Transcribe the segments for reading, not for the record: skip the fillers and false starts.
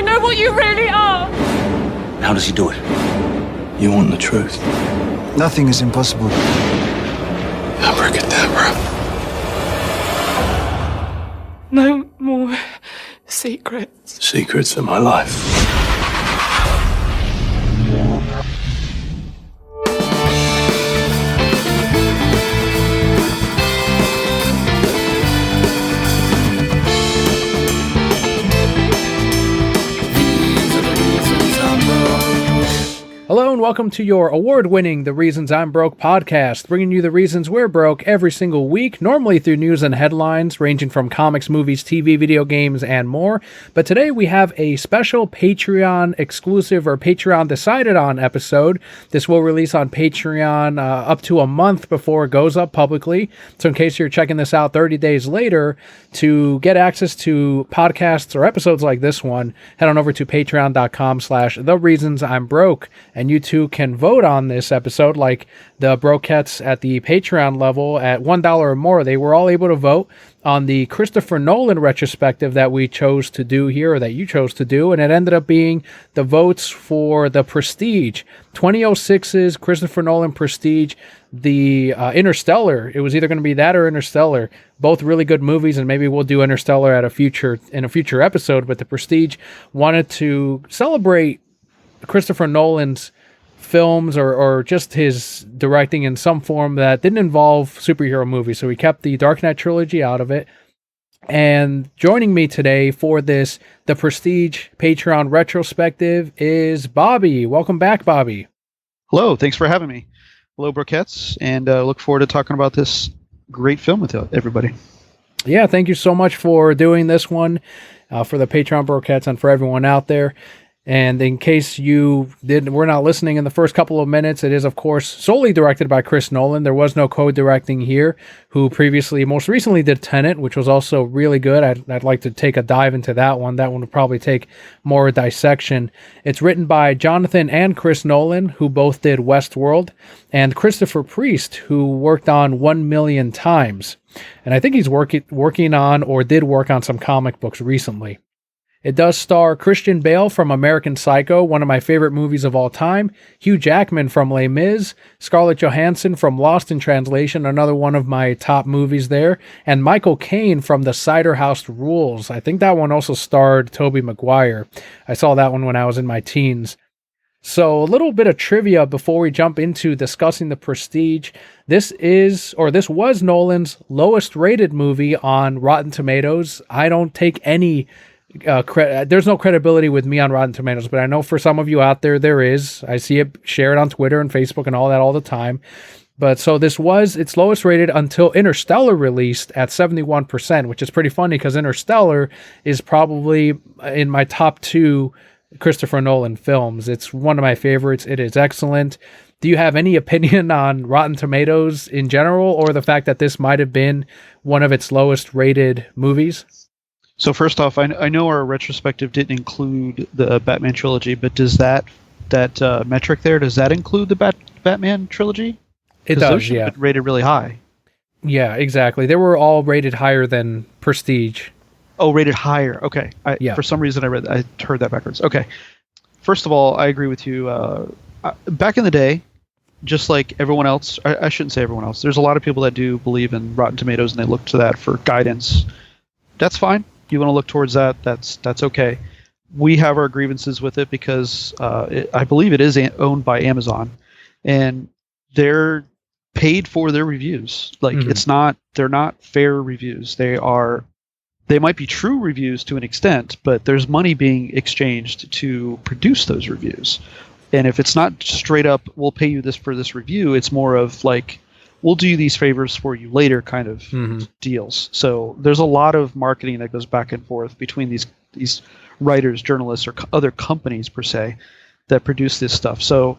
know what you really are. How does he do it? You want the truth? Nothing is impossible. Abracadabra. No more secrets. Secrets of my life. Hello and welcome to your award-winning The Reasons I'm Broke podcast, bringing you the reasons we're broke every single week, normally through news and headlines ranging from comics, movies, TV, video games, and more. But today we have a special Patreon exclusive or Patreon decided on episode. This will release on Patreon up to a month before it goes up publicly. So in case you're checking this out 30 days later, to get access to podcasts or episodes like this one, head on over to patreon.com/The Reasons I'm Broke. And you too can vote on this episode, like the Brokettes at the Patreon level at $1 or more. They were all able to vote on the Christopher Nolan retrospective that we chose to do here, or that you chose to do, and it ended up being the votes for the Prestige, 2006's Christopher Nolan Prestige, the Interstellar. It was either going to be that or Interstellar. Both really good movies, and maybe we'll do Interstellar in a future episode. But the Prestige wanted to celebrate Christopher Nolan's films or just his directing in some form that didn't involve superhero movies. So we kept the Dark Knight trilogy out of it. And joining me today for this, the Prestige Patreon retrospective, is Bobby. Welcome back, Bobby. Hello, thanks for having me. Hello, Brokettes, and look forward to talking about this great film with everybody. Yeah, thank you so much for doing this one for the Patreon Brokettes and for everyone out there. And in case you were not listening in the first couple of minutes, it is, of course, solely directed by Chris Nolan. There was no co-directing here, who most recently did Tenet, which was also really good. I'd like to take a dive into that one. That one would probably take more dissection. It's written by Jonathan and Chris Nolan, who both did Westworld, and Christopher Priest, who worked on 1 Million Times. And I think he's working on, or did work on, some comic books recently. It does star Christian Bale from American Psycho, one of my favorite movies of all time, Hugh Jackman from Les Mis, Scarlett Johansson from Lost in Translation, another one of my top movies there, and Michael Caine from The Cider House Rules. I think that one also starred Tobey Maguire. I saw that one when I was in my teens. So a little bit of trivia before we jump into discussing The Prestige. This was Nolan's lowest rated movie on Rotten Tomatoes. I don't take any there's no credibility with me on Rotten Tomatoes, but I know for some of you out there, there is. I see it shared on Twitter and Facebook and all that all the time. But so this was its lowest rated until Interstellar released at 71%, which is pretty funny because Interstellar is probably in my top 2 Christopher Nolan films. It's one of my favorites. It is excellent. Do you have any opinion on Rotten Tomatoes in general, or the fact that this might have been one of its lowest rated movies? So first off, I know our retrospective didn't include the Batman trilogy, but does that metric there, does that include the Batman trilogy? It does, yeah. Rated really high. Yeah, exactly. They were all rated higher than Prestige. Oh, rated higher. Okay. Yeah. For some reason, I heard that backwards. Okay. First of all, I agree with you. Back in the day, just like everyone else, I shouldn't say everyone else. There's a lot of people that do believe in Rotten Tomatoes, and they look to that for guidance. That's fine. You want to look towards that, that's okay. We have our grievances with it because I believe it is owned by Amazon, and they're paid for their reviews. Like they're not fair reviews. They might be true reviews to an extent, but there's money being exchanged to produce those reviews. And if it's not straight up, we'll pay you this for this review, it's more of like, we'll do these favors for you later kind of deals. So there's a lot of marketing that goes back and forth between these writers, journalists, or other companies per se that produce this stuff. So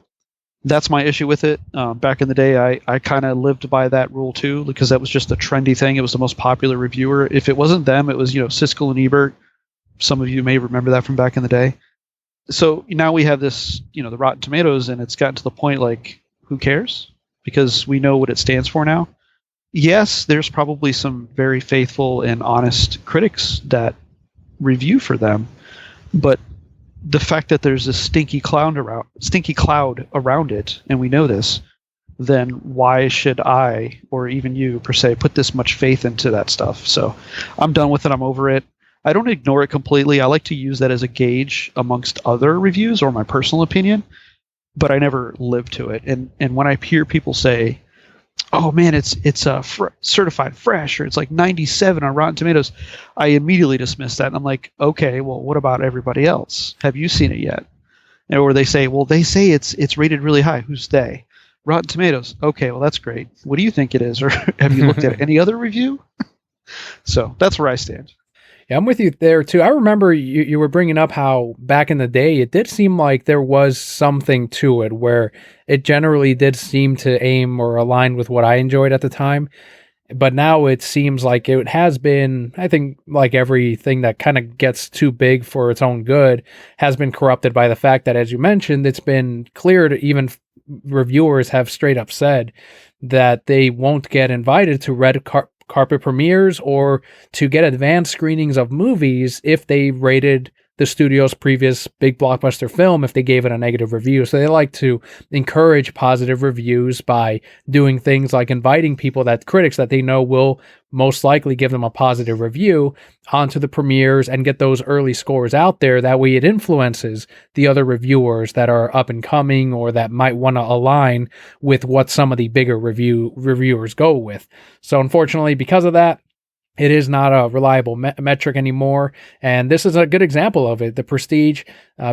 that's my issue with it. Back in the day, I kind of lived by that rule too, because that was just a trendy thing. It was the most popular reviewer. If it wasn't them, it was, Siskel and Ebert. Some of you may remember that from back in the day. So now we have this, the Rotten Tomatoes, and it's gotten to the point like, who cares? Because we know what it stands for now. Yes, there's probably some very faithful and honest critics that review for them, but the fact that there's this stinky cloud around it, and we know this, then why should I, or even you per se, put this much faith into that stuff? So I'm done with it. I'm over it. I don't ignore it completely. I like to use that as a gauge amongst other reviews or my personal opinion, but I never live to it. And when I hear people say, "Oh man, it's certified fresh," or it's like 97 on Rotten Tomatoes, I immediately dismiss that. And I'm like, okay, well, what about everybody else? Have you seen it yet? Or they say, well, they say it's rated really high. Who's they? Rotten Tomatoes. Okay, well, that's great. What do you think it is? Or have you looked at any other review? So that's where I stand. Yeah, I'm with you there too. I remember you were bringing up how back in the day, it did seem like there was something to it where it generally did seem to aim or align with what I enjoyed at the time. But now it seems like it has been, I think, like everything that kind of gets too big for its own good has been corrupted by the fact that, as you mentioned, it's been clear to even reviewers have straight up said that they won't get invited to red carpet premieres or to get advanced screenings of movies if they rated the studio's previous big blockbuster film if they gave it a negative review. So they like to encourage positive reviews by doing things like inviting people, that critics that they know will most likely give them a positive review, onto the premieres and get those early scores out there. That way it influences the other reviewers that are up and coming or that might want to align with what some of the bigger reviewers go with. So unfortunately, because of that, it is not a reliable metric anymore, and this is a good example of it. The Prestige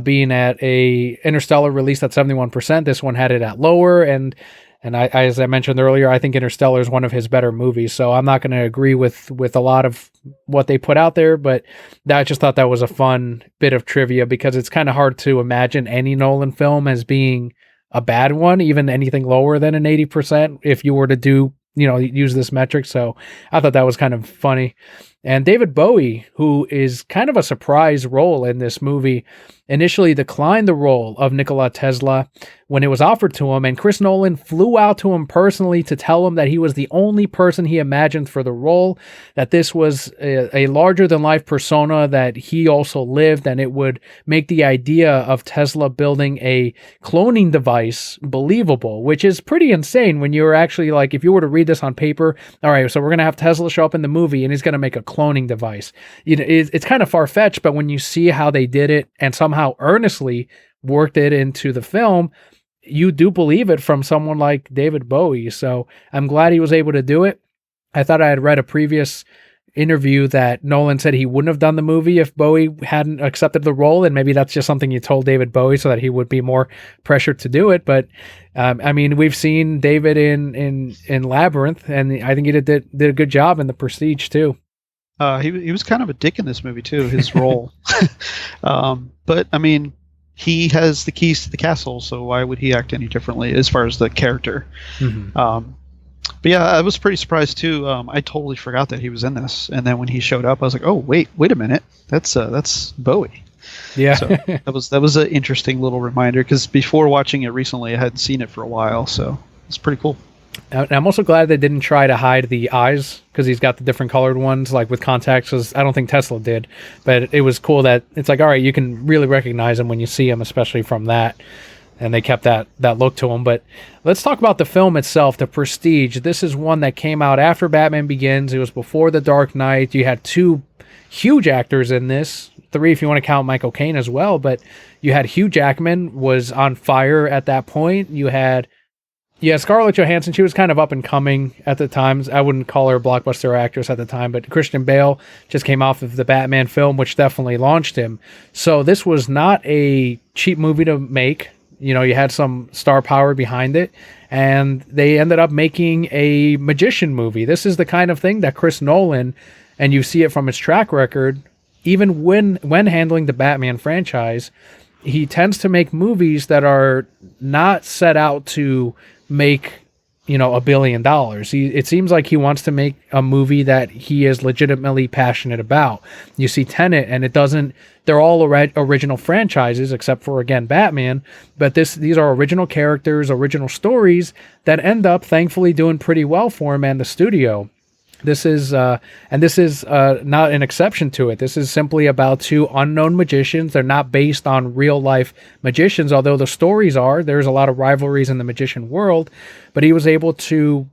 being at a Interstellar release at 71%, this one had it at lower, and I, as I mentioned earlier, I think Interstellar is one of his better movies, so I'm not going to agree with a lot of what they put out there, but I just thought that was a fun bit of trivia because it's kind of hard to imagine any Nolan film as being a bad one, even anything lower than an 80% if you were to do, use this metric. So I thought that was kind of funny. And David Bowie, who is kind of a surprise role in this movie, initially declined the role of Nikola Tesla when it was offered to him, and Chris Nolan flew out to him personally to tell him that he was the only person he imagined for the role, that this was a larger-than-life persona that he also lived, and it would make the idea of Tesla building a cloning device believable, which is pretty insane when you're actually like, if you were to read this on paper, all right, so we're going to have Tesla show up in the movie, and he's going to make a cloning device. It's kind of far-fetched, but when you see how they did it and somehow earnestly worked it into the film, you do believe it from someone like David Bowie. So I'm glad he was able to do it. I thought I had read a previous interview that Nolan said he wouldn't have done the movie if Bowie hadn't accepted the role, and maybe that's just something you told David Bowie so that he would be more pressured to do it. But I mean, we've seen David in Labyrinth, and I think he did a good job in The Prestige too. He was kind of a dick in this movie too, his role. But I mean, he has the keys to the castle, so why would he act any differently as far as the character? Mm-hmm. But yeah, I was pretty surprised too. I totally forgot that he was in this, and then when he showed up, I was like, "Oh, wait a minute, that's Bowie." Yeah, so that was an interesting little reminder because before watching it recently, I hadn't seen it for a while, so it's pretty cool. I'm also glad they didn't try to hide the eyes because he's got the different colored ones, like with contacts, because I don't think Tesla did. But it was cool that it's like, all right, you can really recognize him when you see him, especially from that. And they kept that look to him. But let's talk about the film itself, The Prestige. This is one that came out after Batman Begins. It was before The Dark Knight. You had two huge actors in this. 3 if you want to count Michael Caine as well. But you had Hugh Jackman was on fire at that point. You had Scarlett Johansson. She was kind of up and coming at the time. I wouldn't call her a blockbuster actress at the time, but Christian Bale just came off of the Batman film, which definitely launched him. So this was not a cheap movie to make. You had some star power behind it, and they ended up making a magician movie. This is the kind of thing that Chris Nolan, and you see it from his track record, even when handling the Batman franchise, he tends to make movies that are not set out to make $1 billion. It seems like he wants to make a movie that he is legitimately passionate about. You see Tenet, and they're all original franchises except for, again, Batman, but these are original characters, original stories that end up thankfully doing pretty well for him and the studio. This is not an exception to it. This is simply about two unknown magicians. They're not based on real life magicians, although the stories are. There's a lot of rivalries in the magician world, but he was able to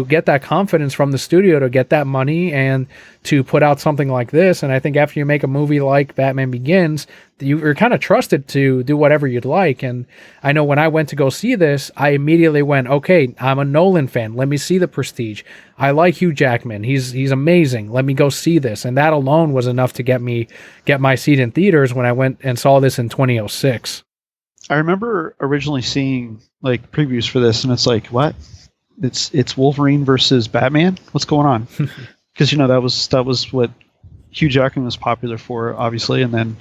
get that confidence from the studio to get that money and to put out something like this. And I think after you make a movie like Batman Begins, you're kind of trusted to do whatever you'd like. And I know when I went to go see this, I immediately went, okay, I'm a Nolan fan. Let me see The Prestige. I like Hugh Jackman. He's amazing. Let me go see this. And that alone was enough to get my seat in theaters when I went and saw this in 2006. I remember originally seeing like previews for this, and it's like, what? It's Wolverine versus Batman. What's going on? Because that was what Hugh Jackman was popular for, obviously, and then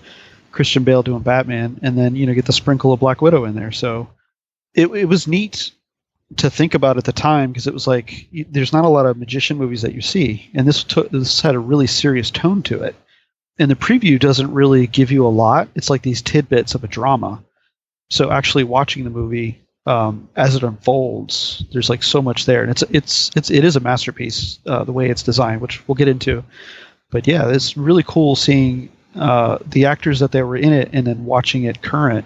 Christian Bale doing Batman, and then get the sprinkle of Black Widow in there. So it was neat to think about at the time, because it was like there's not a lot of magician movies that you see, and this had a really serious tone to it. And the preview doesn't really give you a lot. It's like these tidbits of a drama. So actually watching the movie, as it unfolds, there's like so much there, and it is a masterpiece, the way it's designed, which we'll get into. But yeah, it's really cool seeing the actors that they were in it, and then watching it current,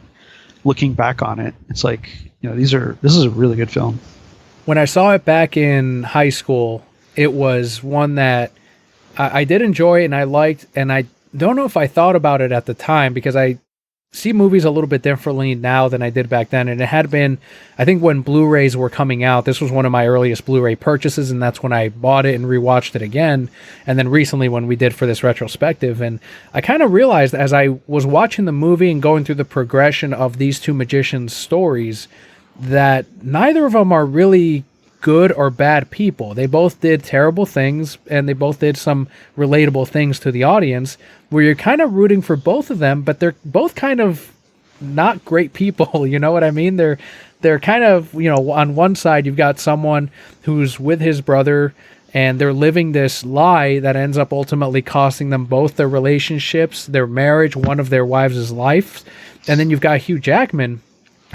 looking back on it. It's like this is a really good film. When I saw it back in high school, it was one that I did enjoy and I liked, and I don't know if I thought about it at the time, because I see movies a little bit differently now than I did back then. And it had been, I think when Blu-rays were coming out, this was one of my earliest Blu-ray purchases, and that's when I bought it and rewatched it again. And then recently when we did for this retrospective, and I kind of realized as I was watching the movie and going through the progression of these two magicians' stories, that neither of them are really good or bad people. They both did terrible things, and they both did some relatable things to the audience, where you're kind of rooting for both of them, but they're both kind of not great people. You know what I mean? They're kind of, on one side you've got someone who's with his brother, and they're living this lie that ends up ultimately costing them both their relationships, their marriage, one of their wives' life. And then you've got Hugh Jackman,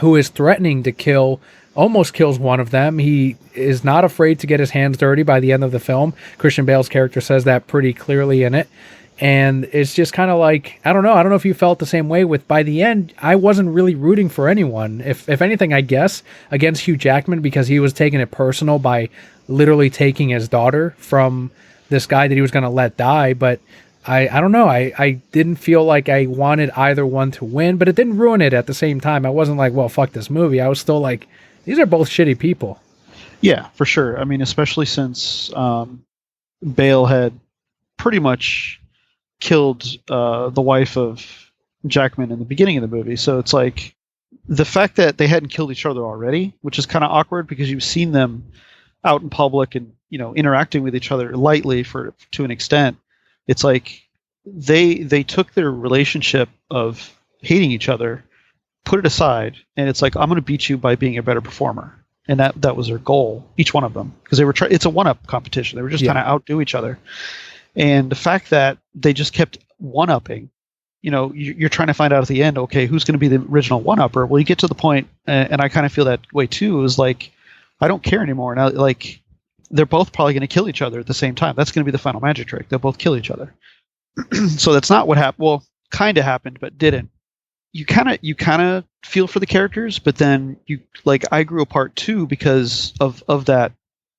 who is threatening to almost kills one of them. He is not afraid to get his hands dirty by the end of the film. Christian Bale's character says that pretty clearly in it. And it's just kind of like, I don't know if you felt the same way with, by the end, I wasn't really rooting for anyone. If anything, I guess, against Hugh Jackman, because he was taking it personal by literally taking his daughter from this guy that he was going to let die. But I don't know. I didn't feel like I wanted either one to win, but it didn't ruin it at the same time. I wasn't like, well, fuck this movie. I was still like, these are both shitty people. Yeah, for sure. I mean, especially since Bale had pretty much killed the wife of Jackman in the beginning of the movie. So it's like the fact that they hadn't killed each other already, which is kind of awkward, because you've seen them out in public and interacting with each other lightly to an extent. It's like they took their relationship of hating each other, put it aside, and it's like, I'm going to beat you by being a better performer. And that was their goal, each one of them, because they were it's a one-up competition. They were just trying to outdo each other. And the fact that they just kept one-upping, you're trying to find out at the end, okay, who's going to be the original one-upper? Well, you get to the point, and I kind of feel that way too, is like, I don't care anymore. Now, like, they're both probably going to kill each other at the same time. That's going to be the final magic trick. They'll both kill each other. So that's not what happened. Well, kind of happened, but didn't. You kind of feel for the characters, but then I grew apart too, because of that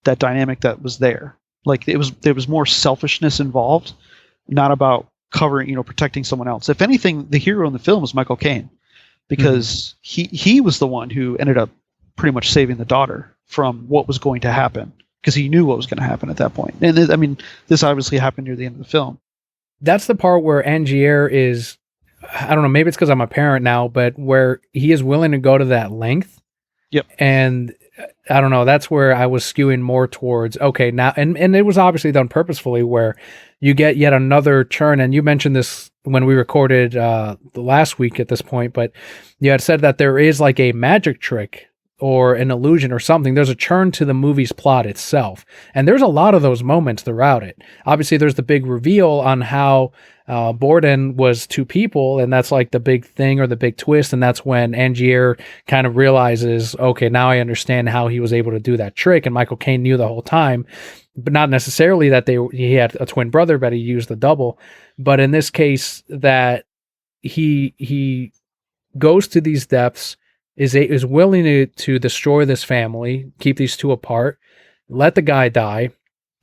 dynamic that was there. Like, there was more selfishness involved, not about protecting someone else. If anything, the hero in the film was Michael Caine, because he was the one who ended up pretty much saving the daughter from what was going to happen, because he knew what was going to happen at that point. And I mean, this obviously happened near the end of the film. That's the part where Angier is, I don't know, maybe it's because I'm a parent now, but where he is willing to go to that length. Yep. And I don't know, that's where I was skewing more towards, okay, now, and it was obviously done purposefully, where you get yet another churn. And you mentioned this when we recorded the last week at this point, but you had said that there is like a magic trick or an illusion or something. There's a churn to the movie's plot itself. And there's a lot of those moments throughout it. Obviously, there's the big reveal on how Borden was two people, and that's like the big thing or the big twist. And that's when Angier kind of realizes, okay, now I understand how he was able to do that trick. And Michael Caine knew the whole time, but not necessarily that he had a twin brother, but he used the double. But in this case, that he goes to these depths, is willing to destroy this family, keep these two apart, let the guy die.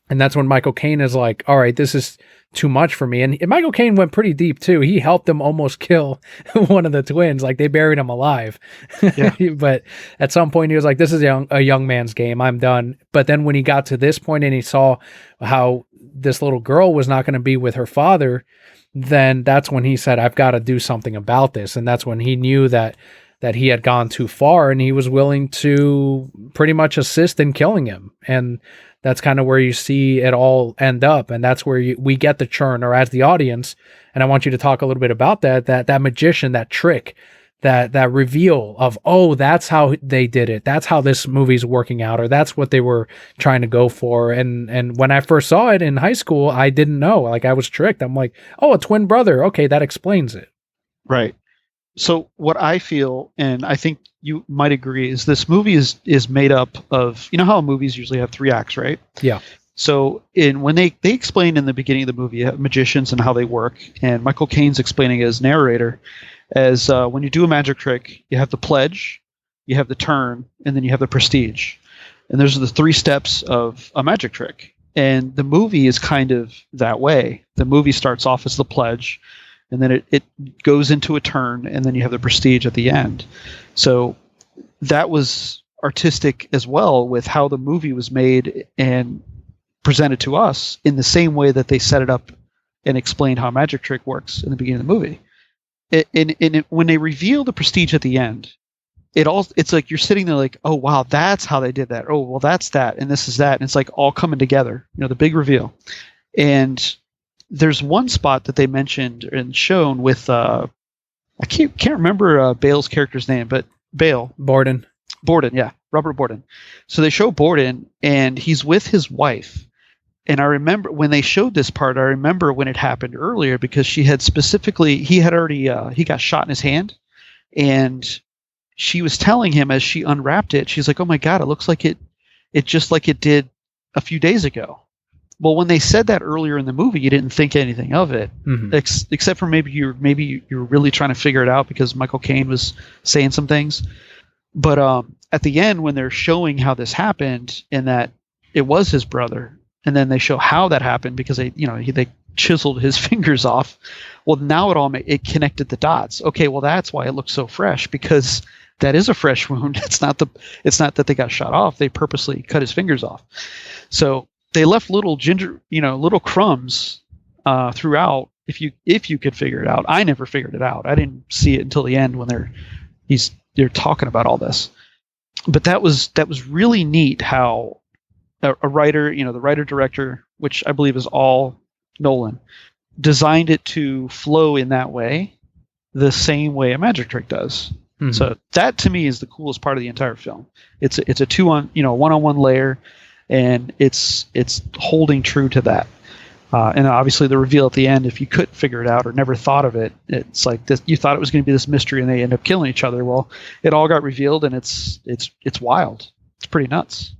And that's when Michael Caine is like, all right, this is too much for me. And Michael Caine went pretty deep too. He helped them almost kill one of the twins. Like they buried him alive. Yeah. But at some point he was like, this is a young man's game. I'm done. But then when he got to this point and he saw how this little girl was not going to be with her father, then that's when he said, I've got to do something about this. And that's when he knew that he had gone too far, and he was willing to pretty much assist in killing him. And that's kind of where you see it all end up. And that's where we get the churn, or as the audience. And I want you to talk a little bit about that magician, that trick, that reveal of, oh, that's how they did it. That's how this movie's working out, or that's what they were trying to go for. And when I first saw it in high school, I didn't know. Like, I was tricked. I'm like, oh, a twin brother. Okay, that explains it. Right. So what I feel, and I think you might agree, is this movie is made up of, you know how movies usually have 3 acts, right? Yeah. So when they explain in the beginning of the movie magicians and how they work, and Michael Caine's explaining as narrator, as when you do a magic trick, you have the pledge, you have the turn, and then you have the prestige. And those are the 3 steps of a magic trick. And the movie is kind of that way. The movie starts off as the pledge, and then it goes into a turn, and then you have the prestige at the end. So that was artistic as well with how the movie was made and presented to us in the same way that they set it up and explained how a magic trick works in the beginning of the movie. When they reveal the prestige at the end, it's like you're sitting there like, oh, wow, that's how they did that. Oh, well, that's that, and this is that. And it's like all coming together, the big reveal. And there's one spot that they mentioned and shown with I can't remember Bale's character's name, but Borden, yeah, Robert Borden. So they show Borden, and he's with his wife. And I remember when they showed this part, I remember when it happened earlier, because he had already he got shot in his hand, and she was telling him as she unwrapped it, she's like, oh my God, it looks like it just like it did a few days ago. Well, when they said that earlier in the movie, you didn't think anything of it, except for maybe you're really trying to figure it out because Michael Caine was saying some things. But at the end, when they're showing how this happened and that it was his brother, and then they show how that happened because they chiseled his fingers off. Well, now it connected the dots. Okay, well that's why it looks so fresh, because that is a fresh wound. It's not that they got shot off. They purposely cut his fingers off. So they left little little crumbs throughout. If you could figure it out, I never figured it out. I didn't see it until the end when they're talking about all this. But that was really neat how a writer, the writer director, which I believe is all Nolan, designed it to flow in that way, the same way a magic trick does. Mm-hmm. So that to me is the coolest part of the entire film. It's a one-on-one layer, and it's holding true to that. And obviously the reveal at the end, if you couldn't figure it out or never thought of it, it's like this, you thought it was going to be this mystery and they end up killing each other. Well, it all got revealed, and it's wild. It's pretty nuts.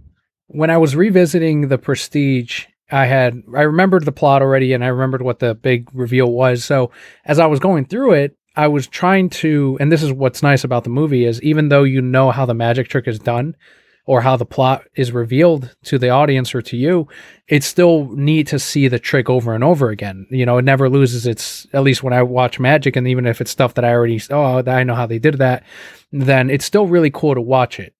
When I was revisiting The Prestige, I remembered the plot already, and I remembered what the big reveal was. So as I was going through it, I was trying to, and this is what's nice about the movie, is even though you know how the magic trick is done or how the plot is revealed to the audience or to you, it's still neat to see the trick over and over again. It never loses its, at least when I watch magic, and even if it's stuff that I know how they did that, then it's still really cool to watch it.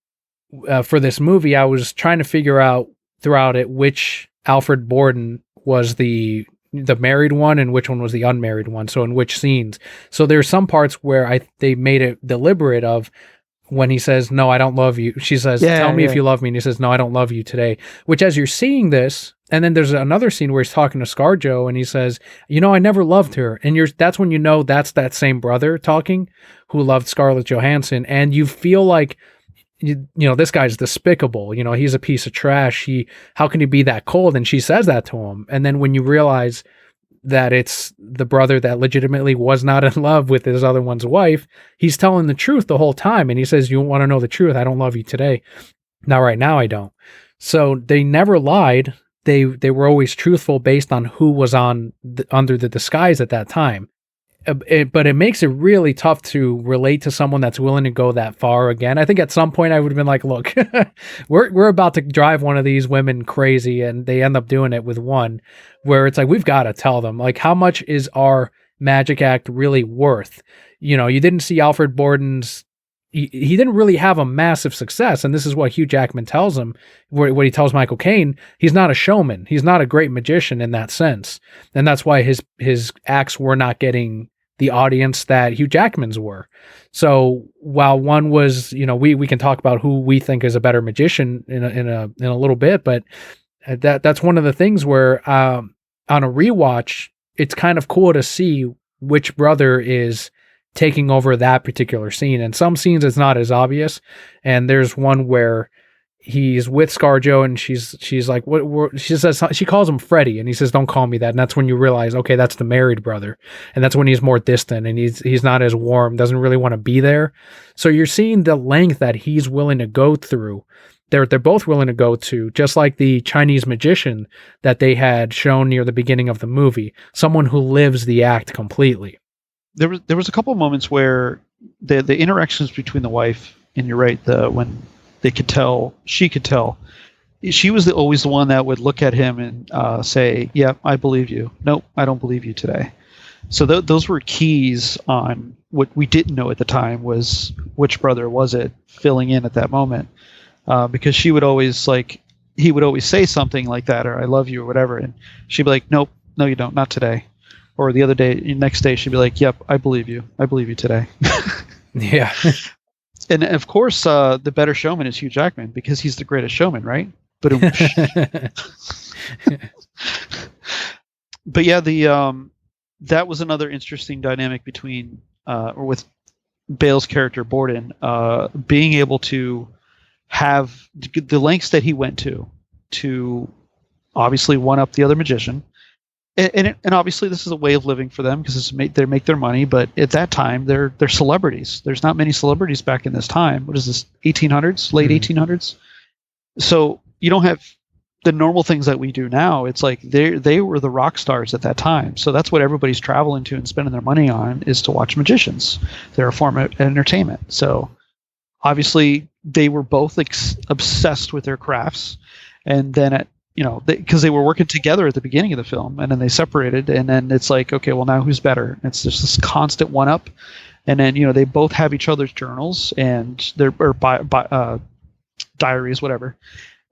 For this movie, I was trying to figure out throughout it which Alfred Borden was the married one and which one was the unmarried one. So in which scenes. So there's some parts where they made it deliberate of when he says, no, I don't love you. She says, tell me if you love me. And he says, no, I don't love you today. Which as you're seeing this, and then there's another scene where he's talking to ScarJo and he says, I never loved her. And that's when that's that same brother talking who loved Scarlett Johansson. And you feel like this guy's despicable. He's a piece of trash. How can he be that cold? And she says that to him. And then when you realize that it's the brother that legitimately was not in love with his other one's wife, he's telling the truth the whole time. And he says, you want to know the truth? I don't love you today. Not right now, I don't. So they never lied. They were always truthful based on who was under the disguise at that time. But it makes it really tough to relate to someone that's willing to go that far again. I think at some point I would have been like, look, we're about to drive one of these women crazy, and they end up doing it with one, where it's like, we've got to tell them, like, how much is our magic act really worth? You didn't see Alfred Borden's, he didn't really have a massive success. And this is what Hugh Jackman tells him, what he tells Michael Caine. He's not a showman. He's not a great magician in that sense. And that's why his acts were not getting the audience that Hugh Jackman's were. So while one was, we can talk about who we think is a better magician in a little bit, but that's one of the things where on a rewatch, it's kind of cool to see which brother is taking over that particular scene. And some scenes it's not as obvious. And there's one where he's with ScarJo and she's like, what she says, she calls him Freddie, and he says, don't call me that. And that's when you realize, okay, that's the married brother. And that's when he's more distant and he's not as warm, doesn't really want to be there. So you're seeing the length that he's willing to go through. They're both willing to go to, just like the Chinese magician that they had shown near the beginning of the movie, someone who lives the act completely. There was a couple of moments where the interactions between the wife, and you're right, when she could tell, she was always the one that would look at him and say, yeah, I believe you. Nope, I don't believe you today. So those were keys on what we didn't know at the time was which brother was it filling in at that moment. Because she would always he would always say something like that, or I love you or whatever. And she'd be like, nope, no, you don't, not today. Or the next day she'd be like, yep, I believe you today. Yeah. And of course, the better showman is Hugh Jackman because he's the greatest showman, right? But yeah, that was another interesting dynamic between or with Bale's character Borden, being able to have the lengths that he went to obviously one up the other magician. And obviously this is a way of living for them because they make their money. But at that time, they're celebrities. There's not many celebrities back in this time. What is this, 1800s, late 1800s? So you don't have the normal things that we do now. It's like they were the rock stars at that time. So that's what everybody's traveling to and spending their money on is to watch magicians. They're a form of entertainment. So obviously they were both obsessed with their crafts. And then because they were working together at the beginning of the film, and then they separated, and then it's like, okay, well, now who's better? It's just this constant one-up, and then they both have each other's journals and their diaries, whatever,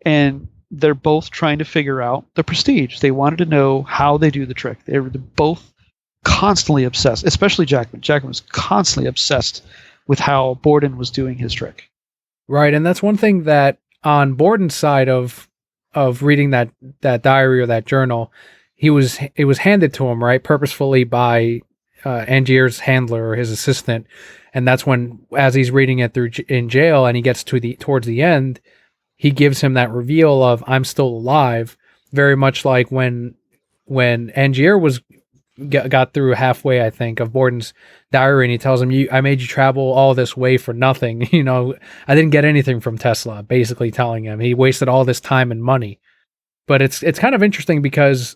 and they're both trying to figure out the prestige. They wanted to know how they do the trick. They were both constantly obsessed, especially Jackman. Jackman was constantly obsessed with how Borden was doing his trick. Right, and that's one thing that on Borden's side of reading that diary or that journal, it was handed to him, right, purposefully by Angier's handler or his assistant, and that's when, as he's reading it in jail, and he gets towards the end, he gives him that reveal of I'm still alive, very much like when Angier got through halfway, I think, of Borden's diary, and he tells him, I made you travel all this way for nothing. I didn't get anything from Tesla, basically telling him he wasted all this time and money. But it's kind of interesting because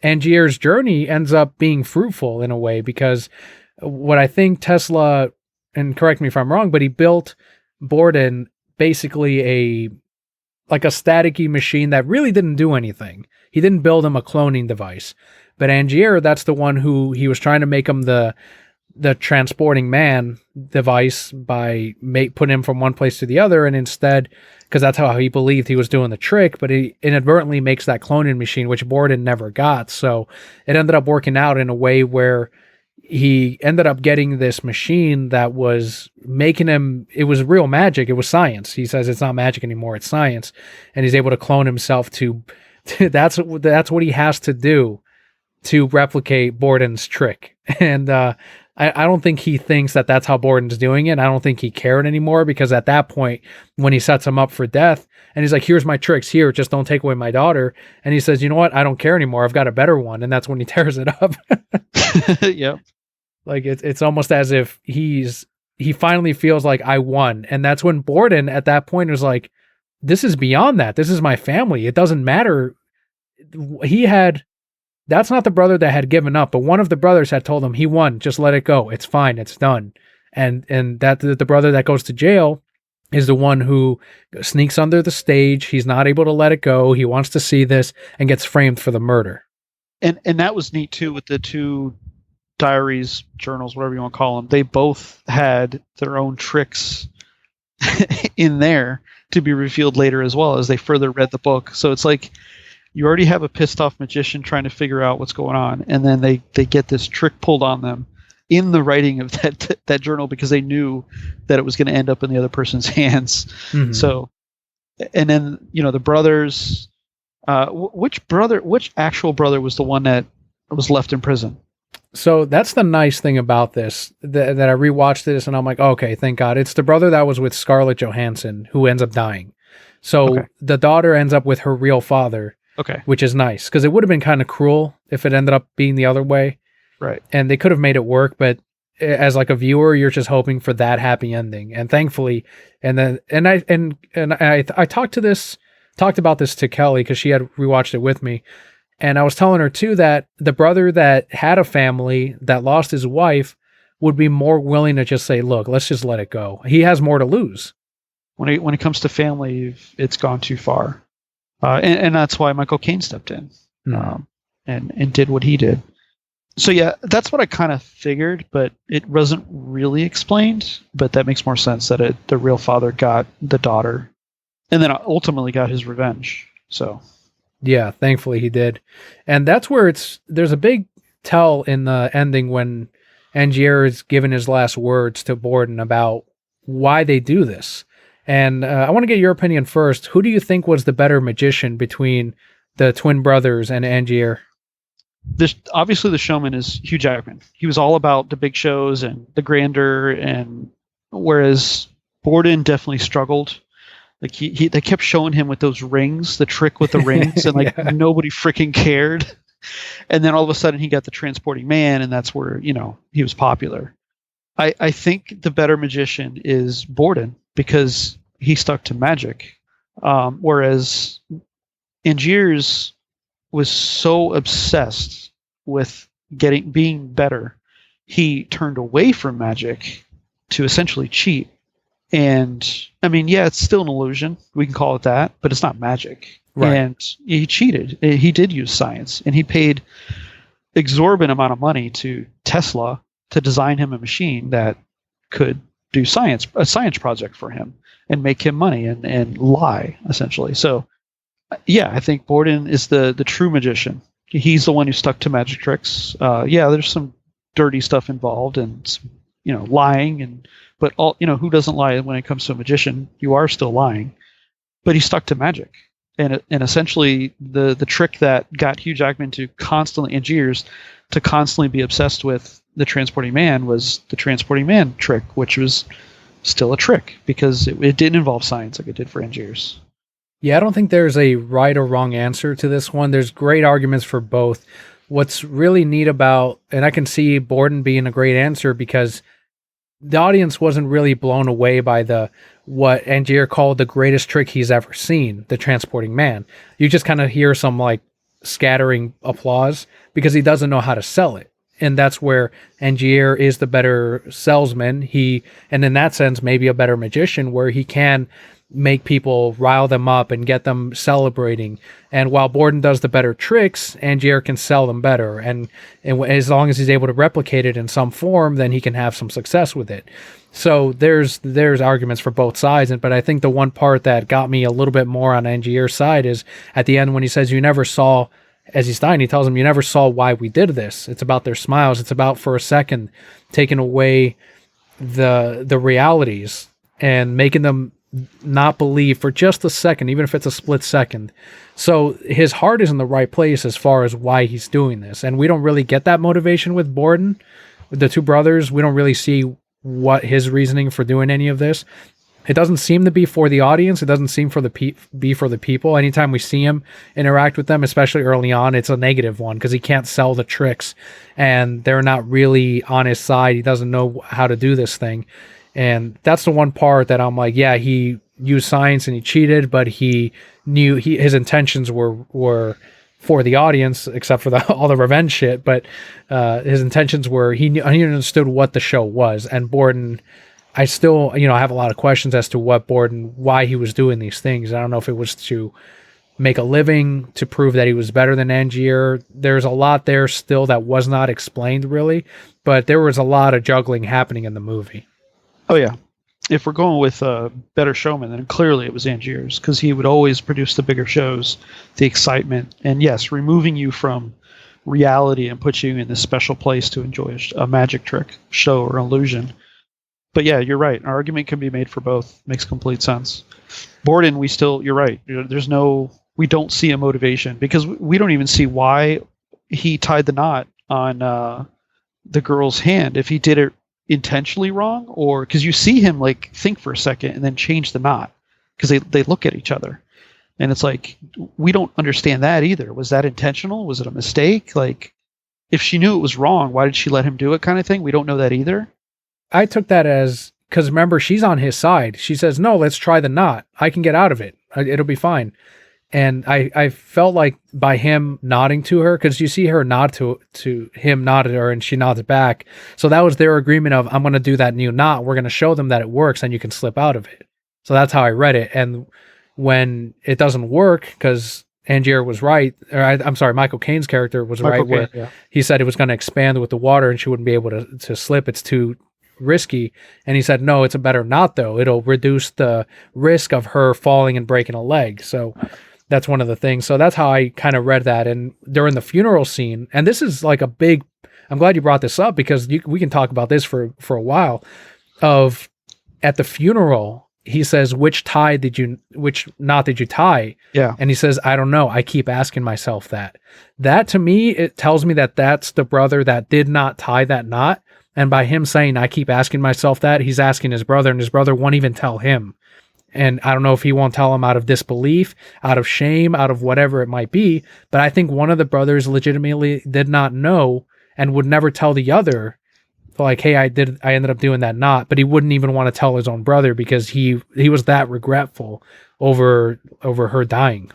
Angier's journey ends up being fruitful in a way, because what I think Tesla, and correct me if I'm wrong, but he built Borden basically a staticky machine that really didn't do anything. He didn't build him a cloning device. But Angier, that's the one who he was trying to make him the transporting man device by putting him from one place to the other, and instead, because that's how he believed he was doing the trick, but he inadvertently makes that cloning machine, which Borden never got. So it ended up working out in a way where he ended up getting this machine that was making him, it was real magic. It was science. He says it's not magic anymore, it's science. And he's able to clone himself to that's what he has to do to replicate Borden's trick. And I don't think he thinks that that's how Borden's doing it. I don't think he cared anymore, because at that point, when he sets him up for death and he's like, here's my tricks here, just don't take away my daughter. And he says, you know what? I don't care anymore. I've got a better one. And that's when he tears it up. Yep. Like it's almost as if he finally feels like I won. And that's when Borden at that point was like, this is beyond that. This is my family. It doesn't matter. That's not the brother that had given up, but one of the brothers had told him he won. Just let it go. It's fine. It's done. And that the brother that goes to jail is the one who sneaks under the stage. He's not able to let it go. He wants to see this and gets framed for the murder. And that was neat too, with the two diaries, journals, whatever you want to call them. They both had their own tricks in there to be revealed later as well as they further read the book. So it's like, you already have a pissed off magician trying to figure out what's going on, and then they get this trick pulled on them in the writing of that journal, because they knew that it was going to end up in the other person's hands. Mm-hmm. So, and then the brothers. Which actual brother was the one that was left in prison? So that's the nice thing about this, that I rewatched this and I'm like, okay, thank God. It's the brother that was with Scarlett Johansson who ends up dying. So the daughter ends up with her real father. Okay. Which is nice, because it would have been kind of cruel if it ended up being the other way. Right. And they could have made it work, but as like a viewer, you're just hoping for that happy ending. And thankfully, I talked about this to Kelly, because she had rewatched it with me. And I was telling her too that the brother that had a family that lost his wife would be more willing to just say, look, let's just let it go. He has more to lose. When it comes to family, it's gone too far. And that's why Michael Caine stepped in and did what he did. So yeah, that's what I kind of figured, but it wasn't really explained. But that makes more sense that the real father got the daughter, and then ultimately got his revenge. So yeah, thankfully he did. And that's where there's a big tell in the ending when Angier is given his last words to Borden about why they do this. And I want to get your opinion first. Who do you think was the better magician between the twin brothers and Angier? Obviously, the showman is Hugh Jackman. He was all about the big shows and the grandeur, and whereas Borden definitely struggled. Like they kept showing him with those rings, the trick with the rings, and nobody freaking cared. And then all of a sudden, he got the transporting man, and that's where he was popular. I think the better magician is Borden, because he stuck to magic, whereas Angier's was so obsessed with being better, he turned away from magic to essentially cheat. And I mean, yeah, it's still an illusion. We can call it that, but it's not magic. Right. And he cheated. He did use science, and he paid exorbitant amount of money to Tesla to design him a machine that could do a science project for him and make him money and lie, essentially. So yeah, I think Borden is the true magician. He's the one who stuck to magic tricks. Yeah, there's some dirty stuff involved and lying, but who doesn't lie when it comes to a magician? You are still lying. But he stuck to magic. And essentially the trick that got Hugh Jackman to constantly be obsessed with the transporting man was the transporting man trick, which was still a trick because it didn't involve science like it did for Angier's. Yeah, I don't think there's a right or wrong answer to this one. There's great arguments for both. What's really neat about, and I can see Borden being a great answer because the audience wasn't really blown away by what Angier called the greatest trick he's ever seen, the transporting man. You just kind of hear some scattering applause because he doesn't know how to sell it. And that's where Angier is the better salesman. And in that sense, maybe a better magician, where he can make people rile them up and get them celebrating. And while Borden does the better tricks, Angier can sell them better. And as long as he's able to replicate it in some form, then he can have some success with it. So there's arguments for both sides. But I think the one part that got me a little bit more on Angier's side is at the end when he says, you never saw, as he's dying, he tells him, you never saw why we did this. It's about their smiles. It's about, for a second, taking away the realities and making them not believe for just a second, even if it's a split second. So his heart is in the right place as far as why he's doing this. And we don't really get that motivation with Borden. the two brothers, we don't really see what his reasoning for doing any of this. It doesn't seem to be for the audience. It doesn't seem for the be for the people. Anytime we see him interact with them, especially early on, it's a negative one because he can't sell the tricks, and they're not really on his side. He doesn't know how to do this thing, and that's the one part that I'm like, yeah, he used science and he cheated, but he knew his intentions were for the audience, except for all the revenge shit. But his intentions were he understood what the show was, and Borden. I still, I have a lot of questions as to why he was doing these things. I don't know if it was to make a living, to prove that he was better than Angier. There's a lot there still that was not explained really, but there was a lot of juggling happening in the movie. Oh yeah. If we're going with Better Showman, then clearly it was Angier's, because he would always produce the bigger shows, the excitement, and yes, removing you from reality and put you in this special place to enjoy a magic trick, show, or illusion. But yeah, you're right. An argument can be made for both. Makes complete sense. Borden, you're right. We don't see a motivation, because we don't even see why he tied the knot on the girl's hand. If he did it intentionally wrong, or because you see him like think for a second and then change the knot because they look at each other. And it's like, we don't understand that either. Was that intentional? Was it a mistake? Like, if she knew it was wrong, why did she let him do it, kind of thing? We don't know that either. I took that as, because remember, she's on his side. She says, no, let's try the knot. I can get out of it. It'll be fine. And I felt like by him nodding to her, because you see her nod to him, nod at her, and she nods back. So that was their agreement of, I'm going to do that new knot. We're going to show them that it works and you can slip out of it. So that's how I read it. And when it doesn't work, because Angier was right, or I'm sorry, Michael Caine's character was right, where he said it was going to expand with the water and she wouldn't be able to slip. It's too risky. And he said, no, it's a better knot though. It'll reduce the risk of her falling and breaking a leg. So that's one of the things. So that's how I kind of read that. And during the funeral scene, and this is like I'm glad you brought this up, because we can talk about this for a while. At the funeral, he says, which knot did you tie? Yeah. And he says, I don't know. I keep asking myself that. That to me, it tells me that that's the brother that did not tie that knot. And by him saying, I keep asking myself that, he's asking his brother, and his brother won't even tell him. And I don't know if he won't tell him out of disbelief, out of shame, out of whatever it might be. But I think one of the brothers legitimately did not know and would never tell the other, like, hey, I ended up doing that knot. But he wouldn't even want to tell his own brother because he was that regretful over her dying.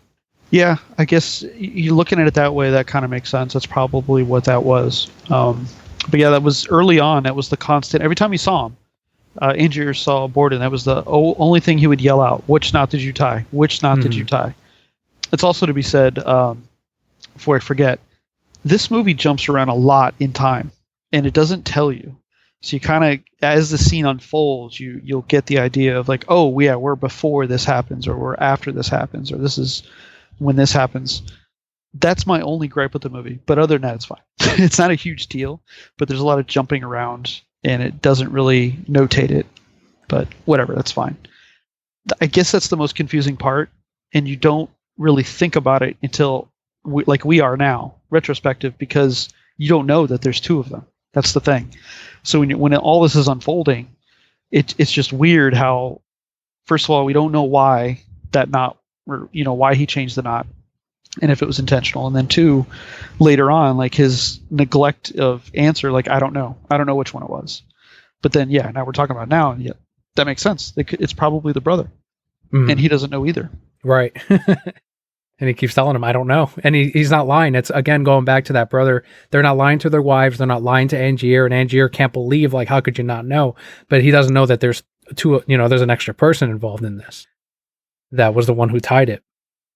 Yeah, I guess you're looking at it that way. That kind of makes sense. That's probably what that was. But yeah, that was early on. That was the constant. Every time he saw him, Angier saw Borden, that was the only thing he would yell out. Which knot did you tie? Which knot did you tie? It's also to be said, before I forget, this movie jumps around a lot in time, and it doesn't tell you. So you kind of, as the scene unfolds, you'll get the idea of like, oh yeah, we're before this happens, or we're after this happens, or this is when this happens. That's my only gripe with the movie. But other than that, it's fine. It's not a huge deal, but there's a lot of jumping around, and it doesn't really notate it. But whatever, that's fine. I guess that's the most confusing part, and you don't really think about it until we are now, retrospective, because you don't know that there's two of them. That's the thing. So when all this is unfolding, it's just weird how, first of all, we don't know why that knot, or why he changed the knot, and if it was intentional. And then two, later on, like his neglect of answer, like I don't know which one it was. But then now we're talking about now, and yeah, that makes sense. It's probably the brother, and he doesn't know either. Right. And he keeps telling him, I don't know. And he's not lying. It's, again, going back to that brother. They're not lying to their wives. They're not lying to Angier. And Angier can't believe, like, how could you not know? But he doesn't know that there's there's an extra person involved in this. That was the one who tied it.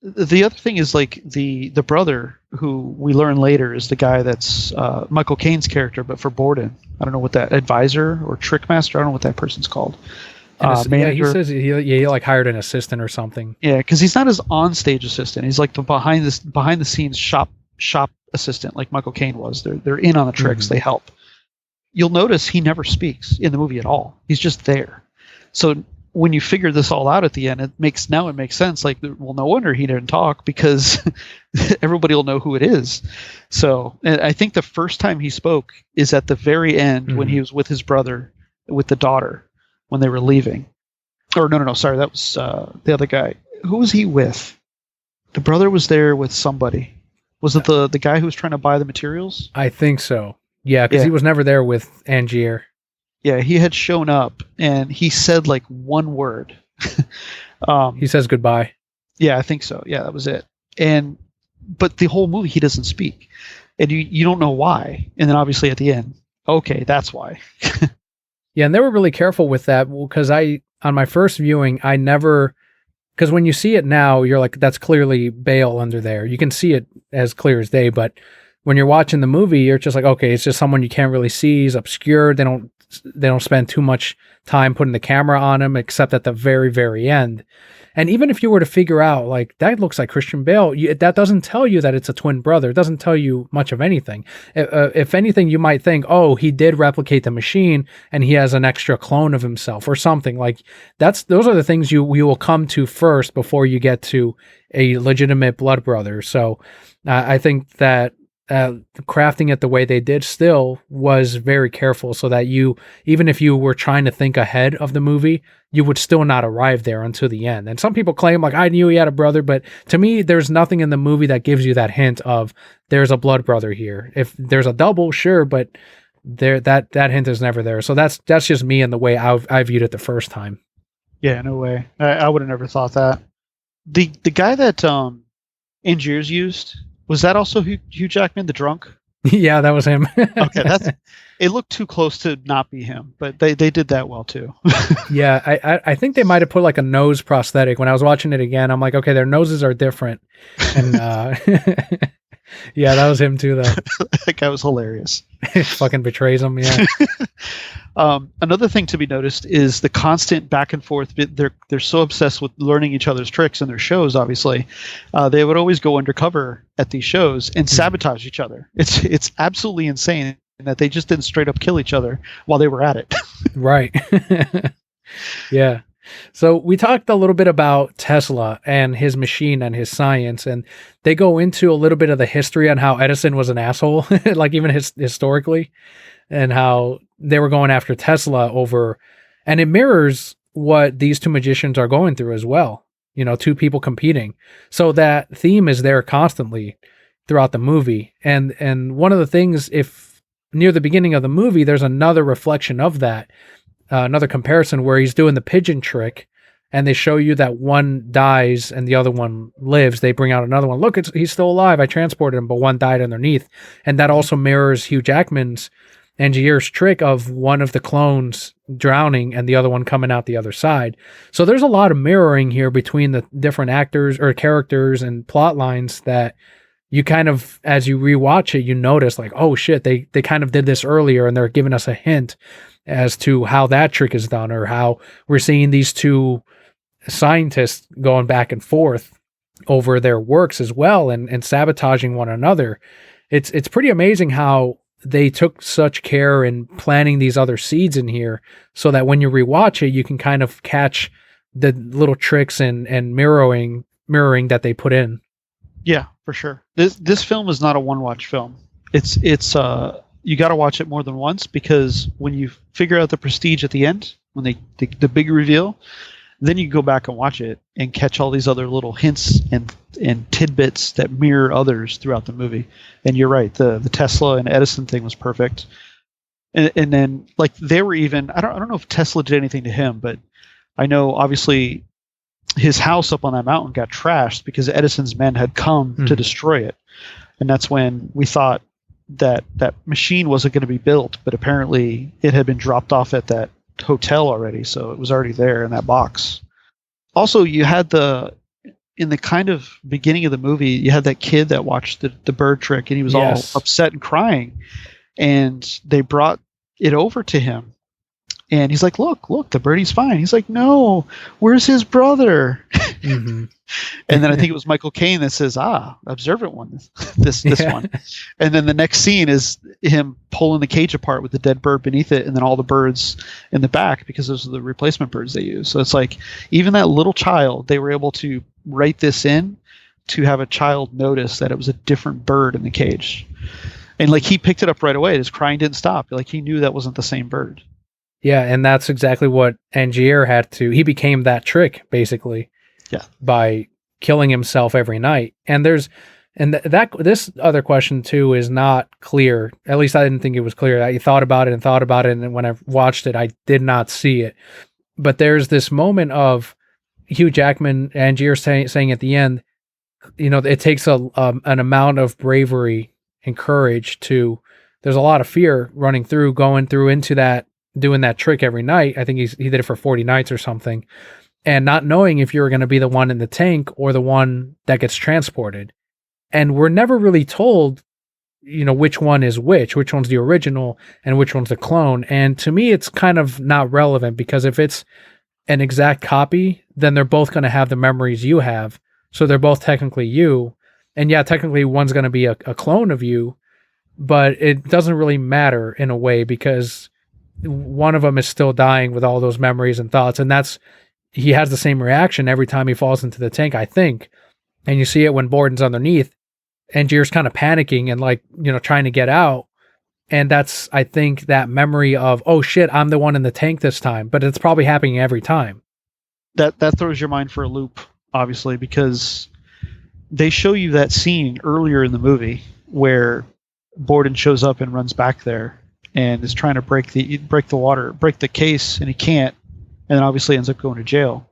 The other thing is, like, the brother, who we learn later is the guy that's Michael Caine's character, but for Borden. I don't know what that advisor or trick master, I don't know what that person's called. He says he like hired an assistant or something. Yeah, because he's not his on-stage assistant. He's like the behind the scenes shop assistant, like Michael Caine was. They're in on the tricks. They help. You'll notice he never speaks in the movie at all. He's just there. So when you figure this all out at the end, it makes sense. Like, well, no wonder he didn't talk, because everybody will know who it is. So, and I think the first time he spoke is at the very end when he was with his brother, with the daughter, when they were leaving. Or no, sorry, that was the other guy. Who was he with? The brother was there with somebody. Was it the guy who was trying to buy the materials? I think so. Yeah, because he was never there with Angier. Yeah, he had shown up, and he said like one word. He says goodbye. Yeah, I think so. Yeah, that was it. But the whole movie, he doesn't speak, and you don't know why. And then obviously at the end, okay, that's why. Yeah, and they were really careful with that, because on my first viewing, because when you see it now, you're like, that's clearly Bale under there. You can see it as clear as day, but when you're watching the movie, you're just like, okay, it's just someone you can't really see. He's obscured. They don't spend too much time putting the camera on him, except at the very, very end. And even if you were to figure out, like, that looks like Christian Bale, that doesn't tell you that it's a twin brother. It doesn't tell you much of anything. If anything, you might think, oh, he did replicate the machine and he has an extra clone of himself or something. Like, those are the things you will come to first before you get to a legitimate blood brother. So I think that crafting it the way they did still was very careful, so that even if you were trying to think ahead of the movie, you would still not arrive there until the end. And some people claim, like, I knew he had a brother, but to me, there's nothing in the movie that gives you that hint of there's a blood brother here. If there's a double, sure, but that hint is never there. So that's just me and the way I viewed it the first time. Yeah, no way. I would have never thought that. The guy that Angiers used, was that also Hugh Jackman, the drunk? Yeah, that was him. Okay, it looked too close to not be him, but they did that well too. Yeah, I think they might have put like a nose prosthetic. When I was watching it again, I'm like, okay, their noses are different. And yeah, that was him too, though. That guy was hilarious. Fucking betrays him, yeah. Another thing to be noticed is the constant back and forth. They're so obsessed with learning each other's tricks in their shows. Obviously, they would always go undercover at these shows and sabotage each other. It's absolutely insane that they just didn't straight up kill each other while they were at it. Right. Yeah. So we talked a little bit about Tesla and his machine and his science, and they go into a little bit of the history on how Edison was an asshole, like even historically, and how they were going after Tesla over, and it mirrors what these two magicians are going through as well. You know, two people competing. So that theme is there constantly throughout the movie. And one of the things, if near the beginning of the movie, there's another reflection of that, another comparison where he's doing the pigeon trick and they show you that one dies and the other one lives. They bring out another one. Look, he's still alive. I transported him, but one died underneath. And that also mirrors Hugh Jackman's Angier's trick of one of the clones drowning and the other one coming out the other side. So there's a lot of mirroring here between the different actors or characters and plot lines that you kind of, as you rewatch it, you notice like, oh shit, they kind of did this earlier and they're giving us a hint as to how that trick is done, or how we're seeing these two scientists going back and forth over their works as well and sabotaging one another. It's pretty amazing how they took such care in planting these other seeds in here so that when you rewatch it, you can kind of catch the little tricks and mirroring that they put in. Yeah, for sure. This film is not a one-watch film. It's you got to watch it more than once, because when you figure out the prestige at the end, when the big reveal, then you go back and watch it and catch all these other little hints and tidbits that mirror others throughout the movie. And you're right, the Tesla and Edison thing was perfect. And then like they were even, I don't know if Tesla did anything to him, but I know obviously his house up on that mountain got trashed because Edison's men had come to destroy it. And that's when we thought that machine wasn't going to be built, but apparently it had been dropped off at that hotel already, so it was already there in that box. Also, you had in the kind of beginning of the movie, you had that kid that watched the bird trick, and he was all upset and crying, and they brought it over to him, And he's like, look, the birdie's fine. He's like, no, where's his brother? Mm-hmm. And then I think it was Michael Caine that says, observant one, this one. And then the next scene is him pulling the cage apart with the dead bird beneath it and then all the birds in the back, because those are the replacement birds they use. So it's like, even that little child, they were able to write this in to have a child notice that it was a different bird in the cage. And like, he picked it up right away. His crying didn't stop. Like, he knew that wasn't the same bird. Yeah, and that's exactly what Angier had to. He became that trick, basically. Yeah. By killing himself every night. And this other question too is not clear. At least I didn't think it was clear. I thought about it, and when I watched it, I did not see it. But there's this moment of Hugh Jackman, Angier saying at the end, it takes an amount of bravery and courage to. There's a lot of fear going through into that, doing that trick every night. I think he did it for 40 nights or something, and not knowing if you were going to be the one in the tank or the one that gets transported. And we're never really told, which one is which one's the original and which one's the clone. And to me, it's kind of not relevant, because if it's an exact copy, then they're both going to have the memories you have. So they're both technically you. And yeah, technically one's going to be a clone of you, but it doesn't really matter in a way, because one of them is still dying with all those memories and thoughts. And he has the same reaction every time he falls into the tank, I think. And you see it when Borden's underneath, Angier's kind of panicking and like, trying to get out. And that's, I think, that memory of, oh shit, I'm the one in the tank this time. But it's probably happening every time. That throws your mind for a loop, obviously, because they show you that scene earlier in the movie where Borden shows up and runs back there and is trying to break the case, and he can't, and then obviously ends up going to jail.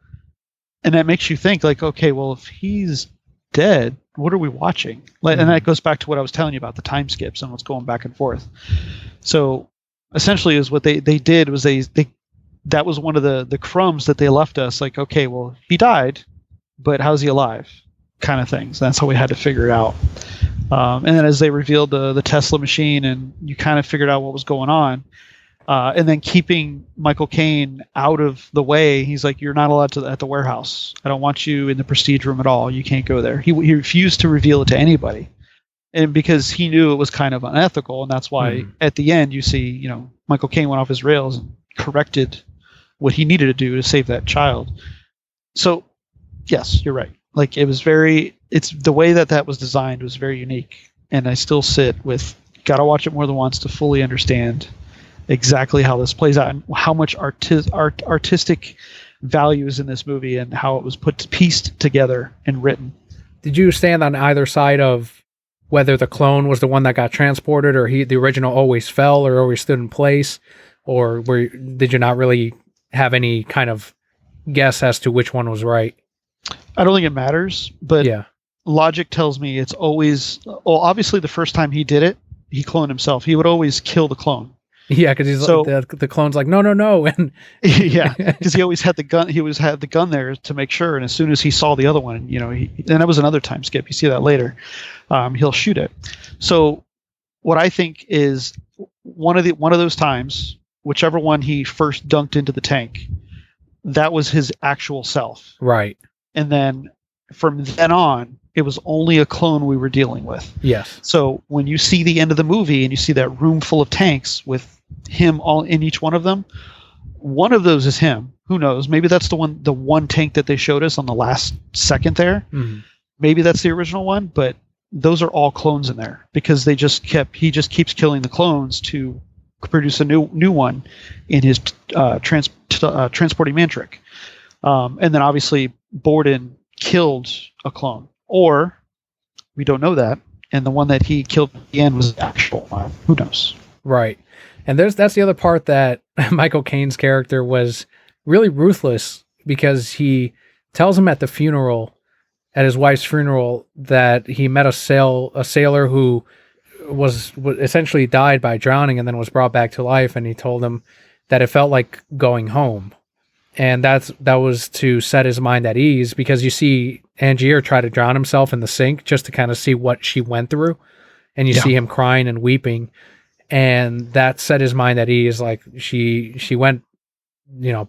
And that makes you think, like, okay, well, if he's dead, what are we watching? And that goes back to what I was telling you about the time skips and what's going back and forth. So essentially, is what they did was they that was one of the crumbs that they left us. Like, okay, well, he died, but how's he alive? Kind of things. That's how we had to figure it out. And then as they revealed the Tesla machine, and you kind of figured out what was going on, and then keeping Michael Caine out of the way, he's like, you're not allowed at the warehouse. I don't want you in the Prestige room at all. You can't go there. He refused to reveal it to anybody, and because he knew it was kind of unethical, and that's why at the end you see, Michael Caine went off his rails and corrected what he needed to do to save that child. So yes, you're right. Like, it's the way that was designed was very unique, and I still sit with, gotta watch it more than once to fully understand exactly how this plays out and how much artistic value is in this movie and how it was pieced together and written. Did you stand on either side of whether the clone was the one that got transported, or the original always fell or always stood in place, or did you not really have any kind of guess as to which one was right? I don't think it matters, but yeah. Logic tells me it's always, well, obviously the first time he did it, he cloned himself. He would always kill the clone. Yeah, because he's like, the clone's like, no, and yeah, because he always had the gun. He always had the gun there to make sure. And as soon as he saw the other one, and that was another time skip. You see that later. He'll shoot it. So what I think is one of those times, whichever one he first dunked into the tank, that was his actual self. Right. And then from then on, it was only a clone we were dealing with. Yes. So when you see the end of the movie and you see that room full of tanks with him all in each one of them, one of those is him. Who knows? Maybe that's the one tank that they showed us on the last second there. Mm-hmm. Maybe that's the original one, but those are all clones in there because he just keeps killing the clones to produce a new one in his transporting man trick. And then obviously Borden killed a clone, or we don't know that, and the one that he killed at the end was the actual one. Who knows? Right. And that's the other part, that Michael Caine's character was really ruthless, because he tells him at his wife's funeral, that he met a sailor who was essentially died by drowning and then was brought back to life, and he told him that it felt like going home. And that was to set his mind at ease, because you see Angier try to drown himself in the sink just to kind of see what she went through. And you see him crying and weeping. And that set his mind at ease. Like, she went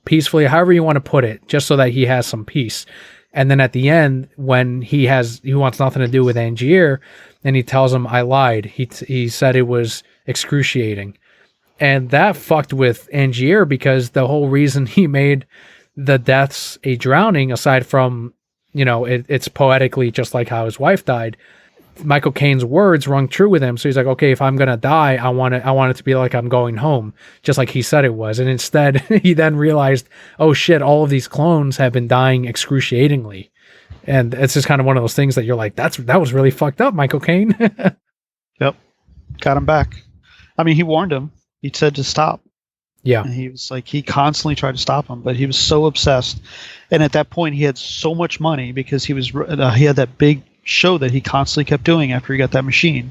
peacefully, however you want to put it, just so that he has some peace. And then at the end, when he wants nothing to do with Angier, and he tells him, I lied. He said it was excruciating. And that fucked with Angier, because the whole reason he made the deaths a drowning, aside from, it's poetically just like how his wife died, Michael Caine's words rung true with him. So he's like, okay, if I'm going to die, I want it to be like I'm going home, just like he said it was. And instead, he then realized, oh shit, all of these clones have been dying excruciatingly. And it's just kind of one of those things that you're like, that was really fucked up, Michael Caine. Yep. Got him back. I mean, he warned him. He said to stop. Yeah. And he was like, he constantly tried to stop him, but he was so obsessed. And at that point, he had so much money because he had that big show that he constantly kept doing after he got that machine.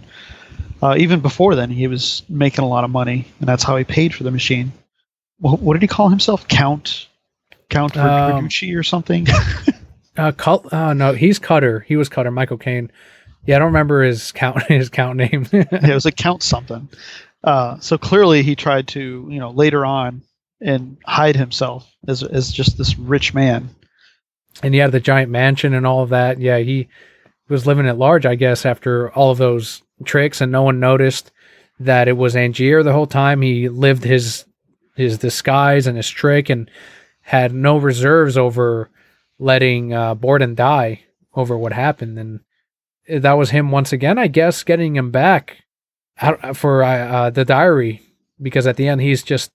Even before then, he was making a lot of money, and that's how he paid for the machine. What did he call himself? Count Verducci or something? No, he's Cutter. He was Cutter, Michael Caine. Yeah, I don't remember his count name. Yeah, it was a Count something. So clearly he tried to, later on and hide himself as just this rich man. And he had the giant mansion and all of that. Yeah, he was living at large, I guess, after all of those tricks, and no one noticed that it was Angier the whole time. He lived his disguise and his trick and had no reserves over letting Borden die over what happened. And that was him once again, I guess, getting him back for the diary, because at the end he's just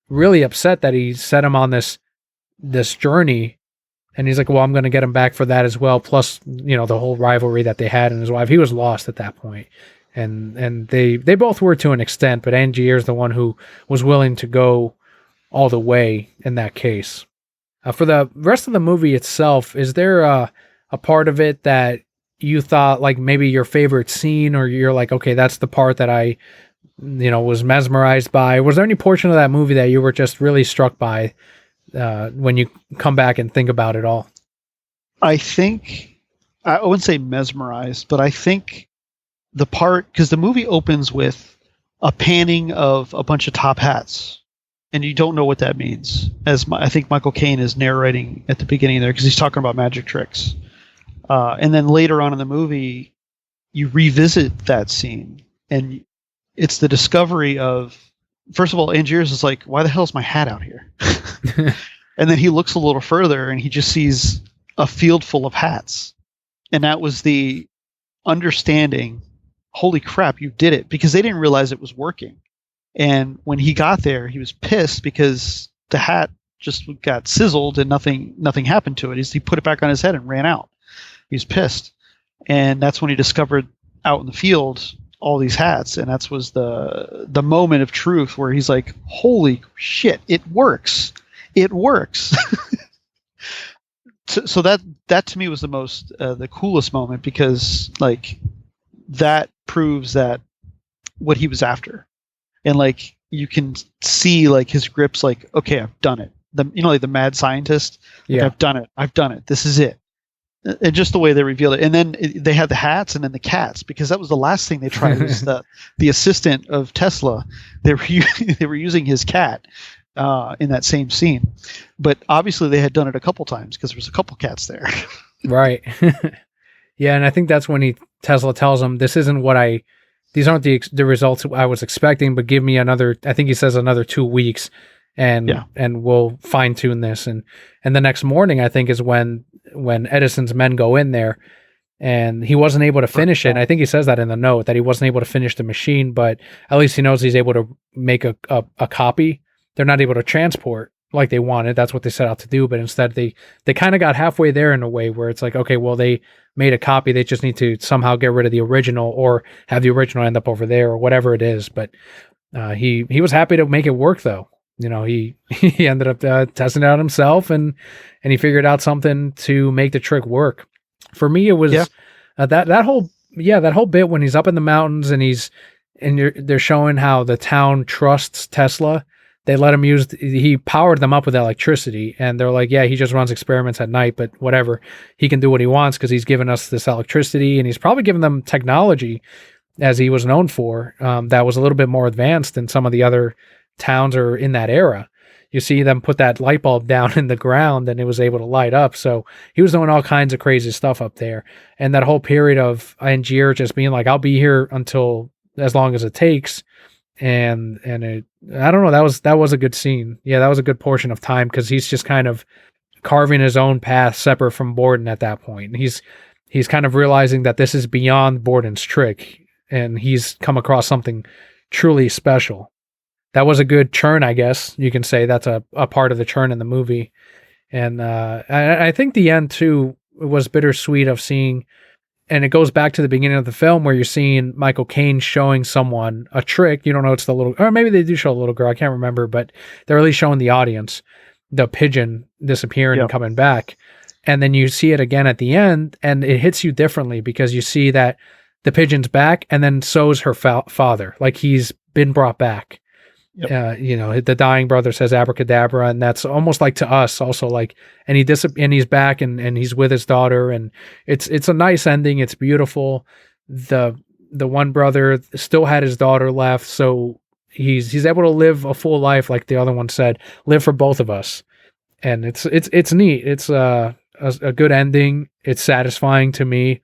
really upset that he set him on this journey, and he's like, well, I'm going to get him back for that as well, plus the whole rivalry that they had and his wife. He was lost at that point, and they both were to an extent, but Angier's the one who was willing to go all the way in that case. For the rest of the movie itself, is there a part of it that you thought like maybe your favorite scene, or you're like, okay, that's the part that I, was mesmerized by? Was there any portion of that movie that you were just really struck by when you come back and think about it all? I think, I wouldn't say mesmerized, but I think the part, because the movie opens with a panning of a bunch of top hats, and you don't know what that means. I think Michael Caine is narrating at the beginning there, because he's talking about magic tricks. And then later on in the movie, you revisit that scene, and it's the discovery of, first of all, Angier's is like, why the hell is my hat out here? And then he looks a little further, and he just sees a field full of hats. And that was the understanding, holy crap, you did it, because they didn't realize it was working. And when he got there, he was pissed because the hat just got sizzled and nothing happened to it. He put it back on his head and ran out. He was pissed. And that's when he discovered out in the field all these hats, and that was the moment of truth where he's like, holy shit, it works. It works. So that to me was the coolest moment, because like that proves that what he was after. And like you can see like his grips, like, okay, I've done it. Like the mad scientist. Like, Yeah. I've done it. This is it. And just the way they revealed it. And then they had the hats and then the cats, because that was the last thing they tried was the assistant of Tesla. They were using his cat in that same scene. But obviously they had done it a couple times, because there was a couple cats there. Right. Yeah, and I think that's when Tesla tells him, these aren't the results I was expecting, but give me another, I think he says another 2 weeks, and we'll fine tune this. And the next morning, I think, is when Edison's men go in there, and he wasn't able to finish it. And I think he says that in the note, that he wasn't able to finish the machine, but at least he knows he's able to make a copy. They're not able to transport like they wanted. That's what they set out to do. But instead they kind of got halfway there in a way where it's like, okay, well, they made a copy. They just need to somehow get rid of the original, or have the original end up over there, or whatever it is. But he was happy to make it work, though. He ended up testing it out himself, and he figured out something to make the trick work. For me, it was that whole bit when he's up in the mountains and they're showing how the town trusts Tesla. They let him he powered them up with electricity, and they're like, yeah, he just runs experiments at night, but whatever, he can do what he wants because he's given us this electricity, and he's probably given them technology, as he was known for, that was a little bit more advanced than some of the other towns are in that era. you see them put that light bulb down in the ground and it was able to light up. So he was doing all kinds of crazy stuff up there. And that whole period of Angier just being like, I'll be here until as long as it takes. And it, I don't know, that was a good scene. Yeah, that was a good portion of time because he's just kind of carving his own path separate from Borden at that point. He's kind of realizing that this is beyond Borden's trick and he's come across something truly special. That was a good churn, I guess. You can say that's a part of the churn in the movie. And I think the end, too, was bittersweet of seeing, and it goes back to the beginning of the film where you're seeing Michael Caine showing someone a trick. You don't know it's the little, or maybe they do show a little girl. I can't remember, but they're at least showing the audience the pigeon disappearing and coming back. And then you see it again at the end, and it hits you differently because you see that the pigeon's back, and then so's her father. Like he's been brought back. Yep. The dying brother says abracadabra, and that's almost like to us also like, and he's back and he's with his daughter, and it's a nice ending. It's beautiful. The one brother still had his daughter left, so he's able to live a full life, like the other one said, live for both of us, and it's neat. It's a good ending. It's satisfying to me,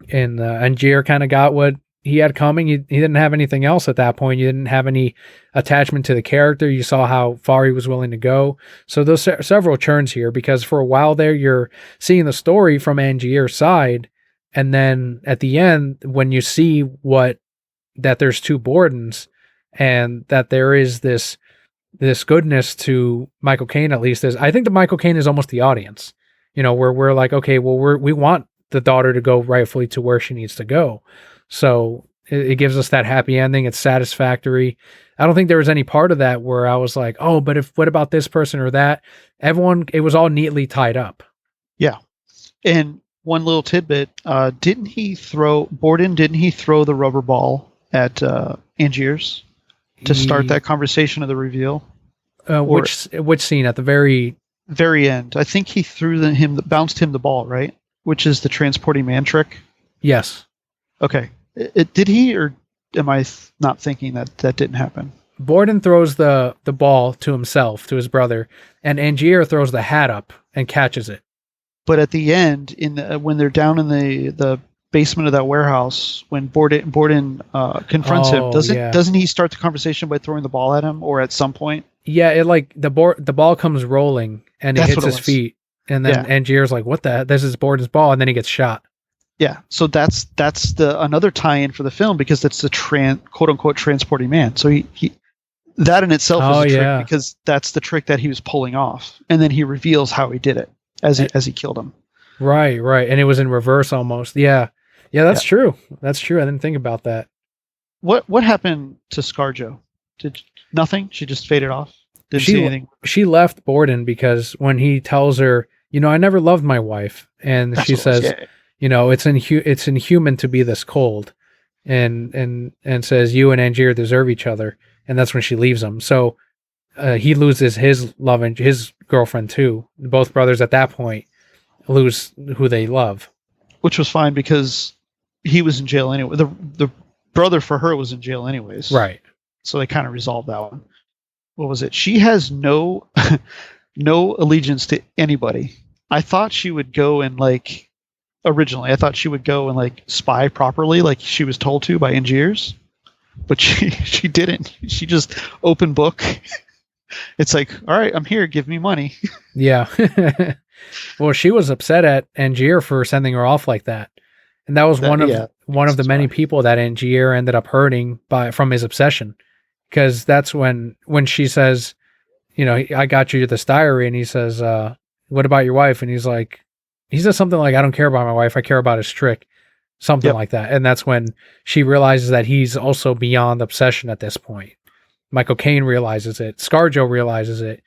and Angier kind of got what he had coming. He didn't have anything else at that point. You didn't have any attachment to the character. You saw how far he was willing to go. So those several churns here, because for a while there, you're seeing the story from Angier's side. And then at the end, when you see that there's two Bordens and that there is this goodness to Michael Caine, at least I think that Michael Caine is almost the audience, where we're like, okay, well, we want the daughter to go rightfully to where she needs to go. So it gives us that happy ending. It's satisfactory. I don't think there was any part of that where I was like, oh, but what about this person or that? It was all neatly tied up. Yeah. And one little tidbit, didn't he throw the rubber ball at Angier's to start that conversation of the reveal? Which scene at the very end? I think he bounced him the ball, right? Which is the transporting man trick. Yes. Okay. Did he, or am I not thinking that didn't happen? Borden throws the ball to himself, to his brother, and Angier throws the hat up and catches it. But at the end, when they're down in the basement of that warehouse, when Borden confronts him, doesn't he start the conversation by throwing the ball at him, or at some point? Yeah, it like the ball comes rolling and it hits his feet, and then Angier's like, "What the? This is Borden's ball," and then he gets shot. Yeah, so that's another tie-in for the film because that's the quote unquote transporting man. So he that in itself is a trick because that's the trick that he was pulling off, and then he reveals how he did it as he killed him. Right, and it was in reverse almost. Yeah, that's true. That's true. I didn't think about that. What happened to ScarJo? Did nothing? She just faded off. Didn't see anything. She left Borden because when he tells her, I never loved my wife, and she says. It's inhuman to be this cold, and says you and Angier deserve each other, and that's when she leaves him. So he loses his love and his girlfriend too. Both brothers at that point lose who they love, which was fine because he was in jail anyway. The brother for her was in jail anyways, right? So they kind of resolved that one. What was it? She has no allegiance to anybody. I thought she would go and Originally, I thought she would go and spy properly, like she was told to by Angier's, but she didn't. She just open book. It's like, all right, I'm here. Give me money. Yeah. Well, she was upset at Angier for sending her off like that, and that was one of the many people that Angier ended up hurting from his obsession, because that's when she says, I got you this diary, and he says, what about your wife? And he says something like, I don't care about my wife. I care about his trick. Something like that. And that's when she realizes that he's also beyond obsession at this point. Michael Caine realizes it. ScarJo realizes it.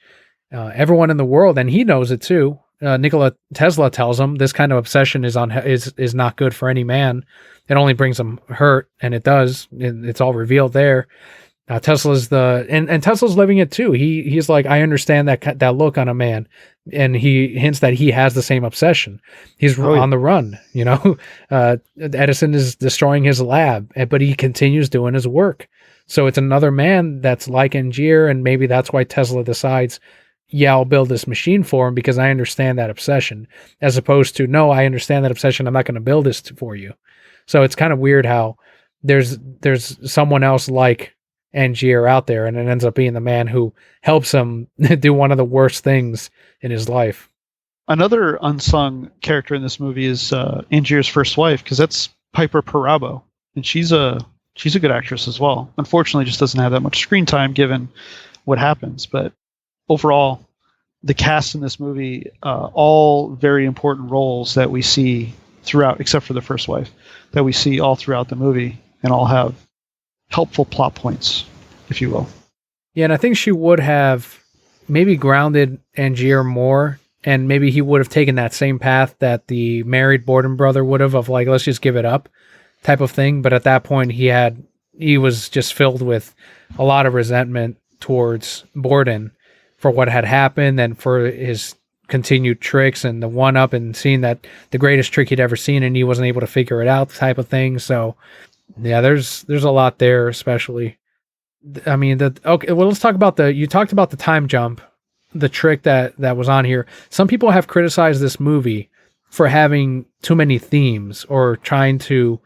Everyone in the world, and he knows it too. Nikola Tesla tells him this kind of obsession is not good for any man. It only brings him hurt, and it does. It's all revealed there. Tesla's and Tesla's living it too. He's like, I understand that look on a man, and he hints that he has the same obsession. He's on the run. Edison is destroying his lab, but he continues doing his work. So it's another man that's like Angier, and maybe that's why Tesla decides yeah, I'll build this machine for him because I understand that obsession, as opposed to, no, I understand that obsession, I'm not going to build this for you. So it's kind of weird how there's someone else like Angier out there, and it ends up being the man who helps him do one of the worst things in his life. Another unsung character in this movie is Angier's first wife, because that's Piper Perabo, and she's a good actress as well. Unfortunately, just doesn't have that much screen time given what happens. But overall, the cast in this movie, all very important roles that we see throughout, except for the first wife, that we see all throughout the movie, and all have helpful plot points, if you will. Yeah, and I think she would have maybe grounded Angier more, and maybe he would have taken that same path that the married Borden brother would have, of like, let's just give it up type of thing. But at that point, he was just filled with a lot of resentment towards Borden for what had happened and for his continued tricks and the one up and seeing that the greatest trick he'd ever seen and he wasn't able to figure it out type of thing. So yeah, there's a lot there, especially. I mean, okay, well, let's talk about you talked about the time jump, the trick that was on here. Some people have criticized this movie for having too many themes or trying to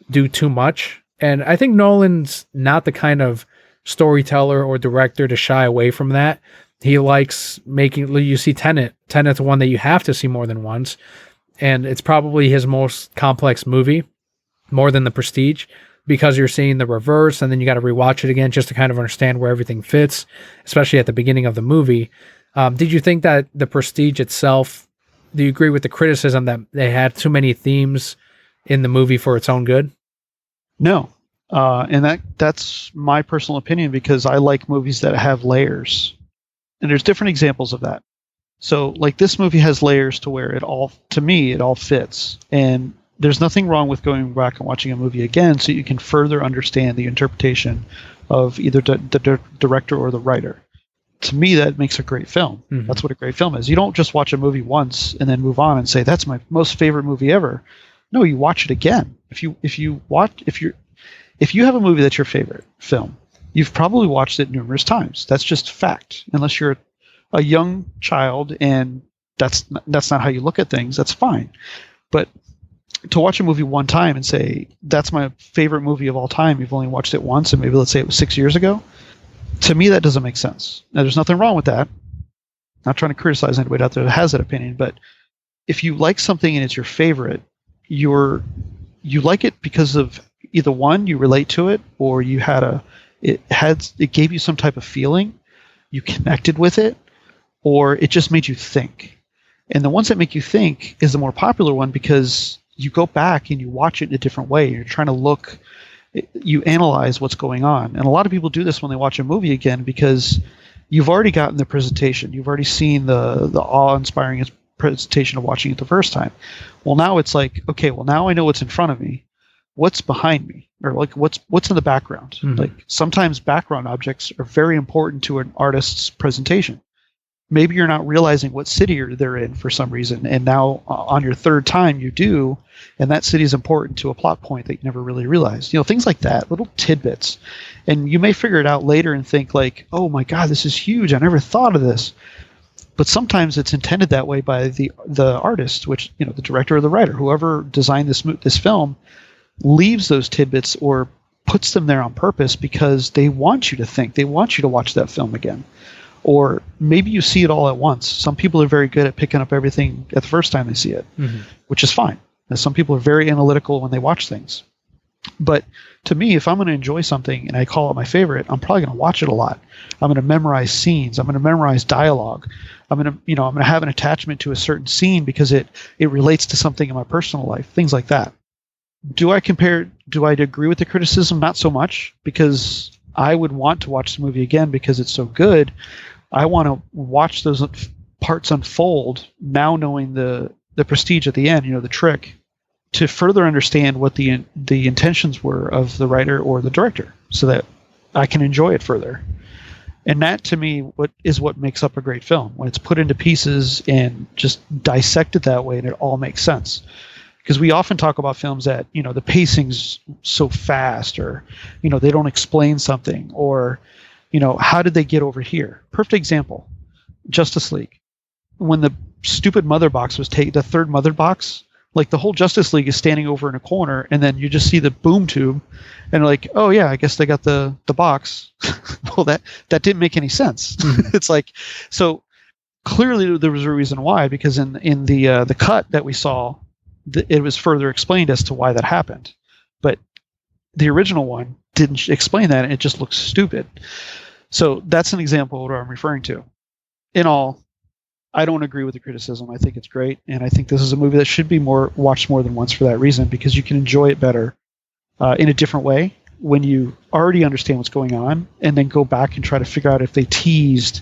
do too much. And I think Nolan's not the kind of storyteller or director to shy away from that. He likes you see Tenet. Tenet's one that you have to see more than once. And it's probably his most complex movie, more than The Prestige, because you're seeing the reverse and then you got to rewatch it again just to kind of understand where everything fits, especially at the beginning of the movie. Did you think that The Prestige itself, do you agree with the criticism that they had too many themes in the movie for its own good? No. And that's my personal opinion, because I like movies that have layers. And there's different examples of that. So like this movie has layers to where to me, it all fits. And there's nothing wrong with going back and watching a movie again so you can further understand the interpretation of either the director or the writer. To me, that makes a great film. Mm-hmm. That's what a great film is. You don't just watch a movie once and then move on and say, that's my most favorite movie ever. No, you watch it again. If you have a movie that's your favorite film, you've probably watched it numerous times. That's just fact. Unless you're a young child and that's not how you look at things, that's fine. But to watch a movie one time and say, that's my favorite movie of all time, you've only watched it once, and maybe let's say it was 6 years ago, to me that doesn't make sense. Now, there's nothing wrong with that. Not trying to criticize anybody out there that has that opinion, but if you like something and it's your favorite, you like it because of either one, you relate to it, or it gave you some type of feeling, you connected with it, or it just made you think. And the ones that make you think is the more popular one, because you go back and you watch it in a different way. You're trying to you analyze what's going on. And a lot of people do this when they watch a movie again, because you've already gotten the presentation. You've already seen the awe-inspiring presentation of watching it the first time. Well, now it's like, okay, well, now I know what's in front of me. What's behind me? Or like what's in the background? Mm-hmm. Like sometimes background objects are very important to an artist's presentation. Maybe you're not realizing what city they're in for some reason, and now on your third time you do, and that city is important to a plot point that you never really realized. Things like that, little tidbits. And you may figure it out later and think like, oh my God, this is huge. I never thought of this. But sometimes it's intended that way by the artist, which, the director or the writer, whoever designed this film, leaves those tidbits or puts them there on purpose because they want you to think. They want you to watch that film again. Or maybe you see it all at once. Some people are very good at picking up everything at the first time they see it, mm-hmm. which is fine. And some people are very analytical when they watch things. But to me, if I'm going to enjoy something and I call it my favorite, I'm probably going to watch it a lot. I'm going to memorize scenes. I'm going to memorize dialogue. I'm going to have an attachment to a certain scene because it relates to something in my personal life, things like that. Do I agree with the criticism? Not so much, because I would want to watch the movie again because it's so good. I want to watch those parts unfold now, knowing the prestige at the end, the trick, to further understand what the intentions were of the writer or the director, so that I can enjoy it further. And that, to me, what makes up a great film, when it's put into pieces and just dissected that way, and it all makes sense. Because we often talk about films that, the pacing's so fast, or, they don't explain something, or, how did they get over here? Perfect example. Justice League, when the stupid mother box was taken, the third mother box, like the whole Justice League is standing over in a corner, and then you just see the boom tube, and like, oh yeah, I guess they got the box. Well, that didn't make any sense. It's like, so clearly there was a reason why, because in the cut that we saw, it was further explained as to why that happened, but the original one didn't explain that, and it just looks stupid. So that's an example of what I'm referring to. In all, I don't agree with the criticism. I think it's great, and I think this is a movie that should be watched more than once for that reason, because you can enjoy it better in a different way when you already understand what's going on, and then go back and try to figure out if they teased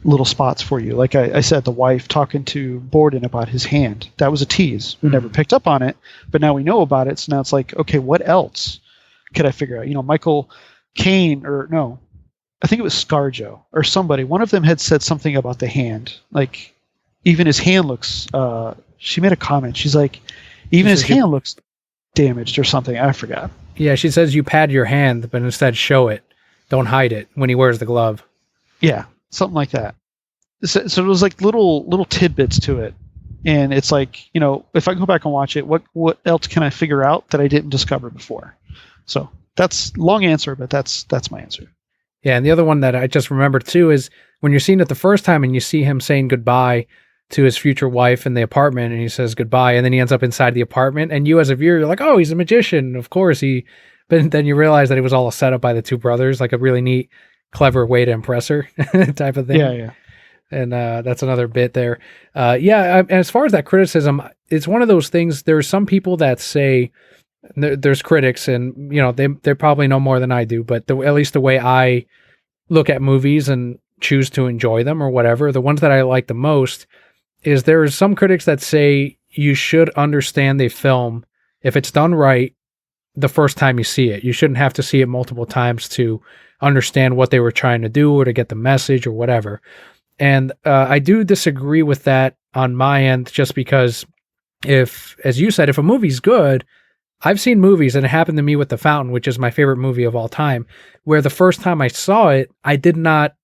little spots for you. Like I said, the wife talking to Borden about his hand. That was a tease. We never picked up on it, but now we know about it, so now it's like, okay, what else could I figure out? Michael Caine, or no, I think it was ScarJo or somebody. One of them had said something about the hand. Like, even his hand looks. She made a comment. She's like, even his hand looks damaged or something. I forgot. Yeah, she says you pad your hand, but instead show it. Don't hide it when he wears the glove. Yeah, something like that. So it was like little tidbits to it, and it's like, if I go back and watch it, what else can I figure out that I didn't discover before? So that's long answer, but that's my answer. Yeah, and the other one that I just remembered too is when you're seeing it the first time and you see him saying goodbye to his future wife in the apartment, and he says goodbye, and then he ends up inside the apartment, and you as a viewer, you're like, oh, he's a magician, of course but then you realize that it was all a setup by the two brothers, like a really neat, clever way to impress her type of thing. Yeah. And that's another bit there. And as far as that criticism, it's one of those things. There's some people that say, there's critics, and they probably know more than I do, but at least the way I look at movies and choose to enjoy them or whatever, the ones that I like the most is there's some critics that say you should understand a film if it's done right the first time you see it. You shouldn't have to see it multiple times to understand what they were trying to do or to get the message or whatever. And I do disagree with that on my end, just because as you said, if a movie's good, I've seen movies, and it happened to me with The Fountain, which is my favorite movie of all time, where the first time I saw it, I did not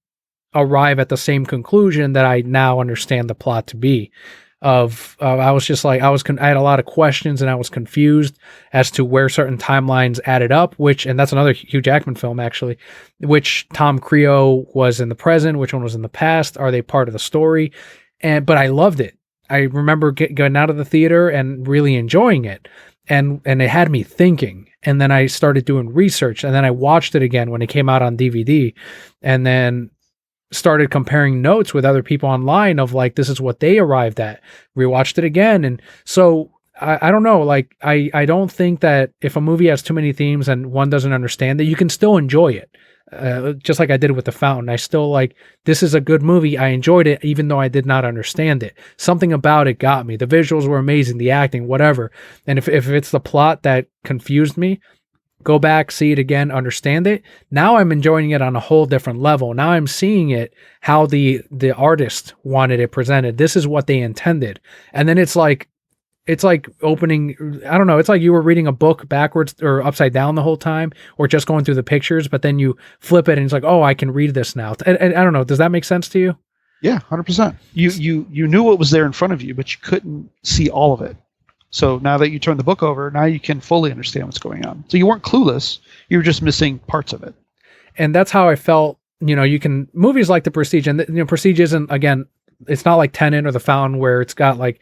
arrive at the same conclusion that I now understand the plot to be. I was just like, I had a lot of questions, and I was confused as to where certain timelines added up, and that's another Hugh Jackman film, actually, which Tom Creo was in the present, which one was in the past, are they part of the story? But I loved it. I remember going out of the theater and really enjoying it. And it had me thinking, and then I started doing research, and then I watched it again when it came out on DVD, and then started comparing notes with other people online of like, this is what they arrived at, rewatched it again. And so I don't know, like, I don't think that if a movie has too many themes and one doesn't understand it, you can still enjoy it. Just like I did with The Fountain. I still this is a good movie. I enjoyed it, even though I did not understand it. Something about it got me. The visuals were amazing, the acting, whatever. And if it's the plot that confused me, go back, see it again, understand it. Now I'm enjoying it on a whole different level. Now I'm seeing it how the artist wanted it presented. This is what they intended. And then it's like opening, I don't know, it's like you were reading a book backwards or upside down the whole time, or just going through the pictures, but then you flip it and it's like, oh, I can read this now. And I don't know, does that make sense to you? Yeah, 100%. You knew what was there in front of you, but you couldn't see all of it. So now that you turn the book over, now you can fully understand what's going on. So you weren't clueless, you were just missing parts of it. And that's how I felt, movies like The Prestige, and Prestige isn't, again, it's not like Tenet or The Fountain where it's got like,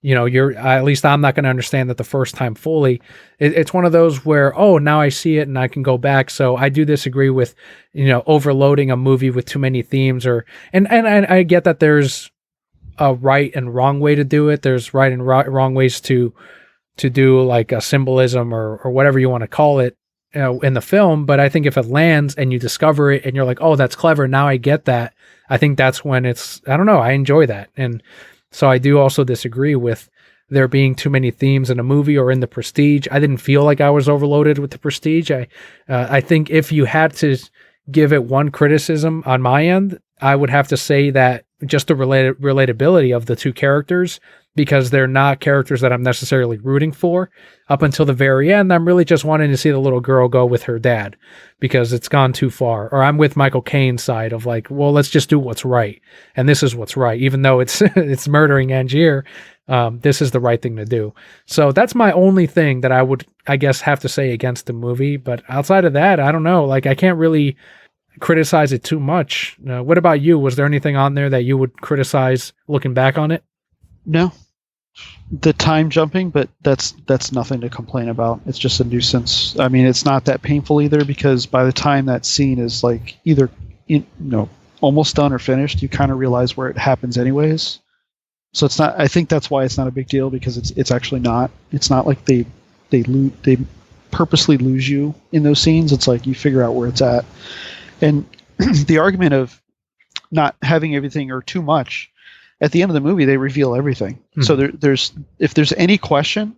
at least I'm not going to understand that the first time fully. It's one of those where, oh, now I see it and I can go back. So I do disagree with, overloading a movie with too many themes, and I get that there's a right and wrong way to do it. There's right and wrong ways to do like a symbolism or whatever you want to call it, in the film. But I think if it lands and you discover it and you're like, oh, that's clever, now I get that, I think that's when I don't know, I enjoy that. And so I do also disagree with there being too many themes in a movie or in The Prestige. I didn't feel like I was overloaded with The Prestige. I think if you had to give it one criticism on my end, I would have to say that just the relatability of the two characters, because they're not characters that I'm necessarily rooting for. Up until the very end, I'm really just wanting to see the little girl go with her dad because it's gone too far. Or I'm with Michael Caine's side of like, well, let's just do what's right. And this is what's right. Even though it's it's murdering Angier, this is the right thing to do. So that's my only thing that I would, I guess, have to say against the movie. But outside of that, I don't know. Like, I can't really criticize it too much. What about you? Was there anything on there that you would criticize looking back on it? No. The time jumping, but that's nothing to complain about. It's just a nuisance. I mean, it's not that painful either, because by the time that scene is like either almost done or finished, you kind of realize where it happens anyways. So it's not. I think that's why it's not a big deal, because it's actually not. It's not like they purposely lose you in those scenes. It's like you figure out where it's at. And the argument of not having everything or too much, at the end of the movie, they reveal everything. Mm-hmm. So if there's any question,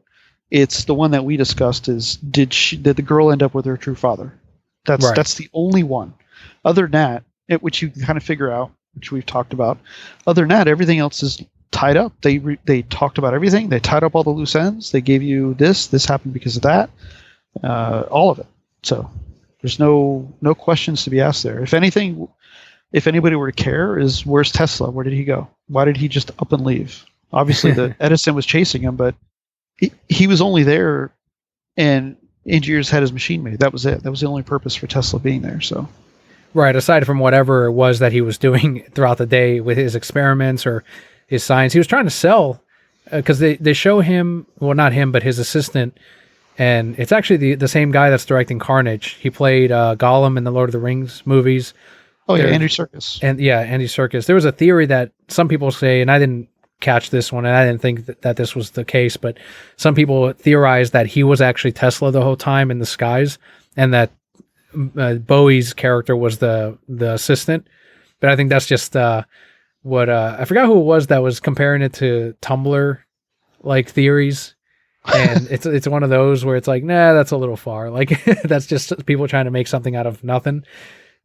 it's the one that we discussed: is did the girl end up with her true father? That's the only one. Other than that, which you can kind of figure out, which we've talked about. Other than that, everything else is tied up. They talked about everything. They tied up all the loose ends. They gave you this happened because of that, all of it. So there's no questions to be asked there. If anything, if anybody were to care, is where's Tesla? Where did he go? Why did he just up and leave? Obviously, the Edison was chasing him, but he was only there, and engineers had his machine made. That was it. That was the only purpose for Tesla being there. So, right. Aside from whatever it was that he was doing throughout the day with his experiments or his science, he was trying to sell, because they show him, well, not him, but his assistant. And it's actually the same guy that's directing Carnage. He played Gollum in the Lord of the Rings movies. Oh, yeah, Andy Serkis. And yeah, Andy Serkis. There was a theory that some people say, and I didn't catch this one, and I didn't think that this was the case, but some people theorized that he was actually Tesla the whole time in the skies, and that Bowie's character was the assistant. But I think that's just what I forgot who it was that was comparing it to Tumblr like theories. And it's one of those where it's like, nah, that's a little far. Like that's just people trying to make something out of nothing.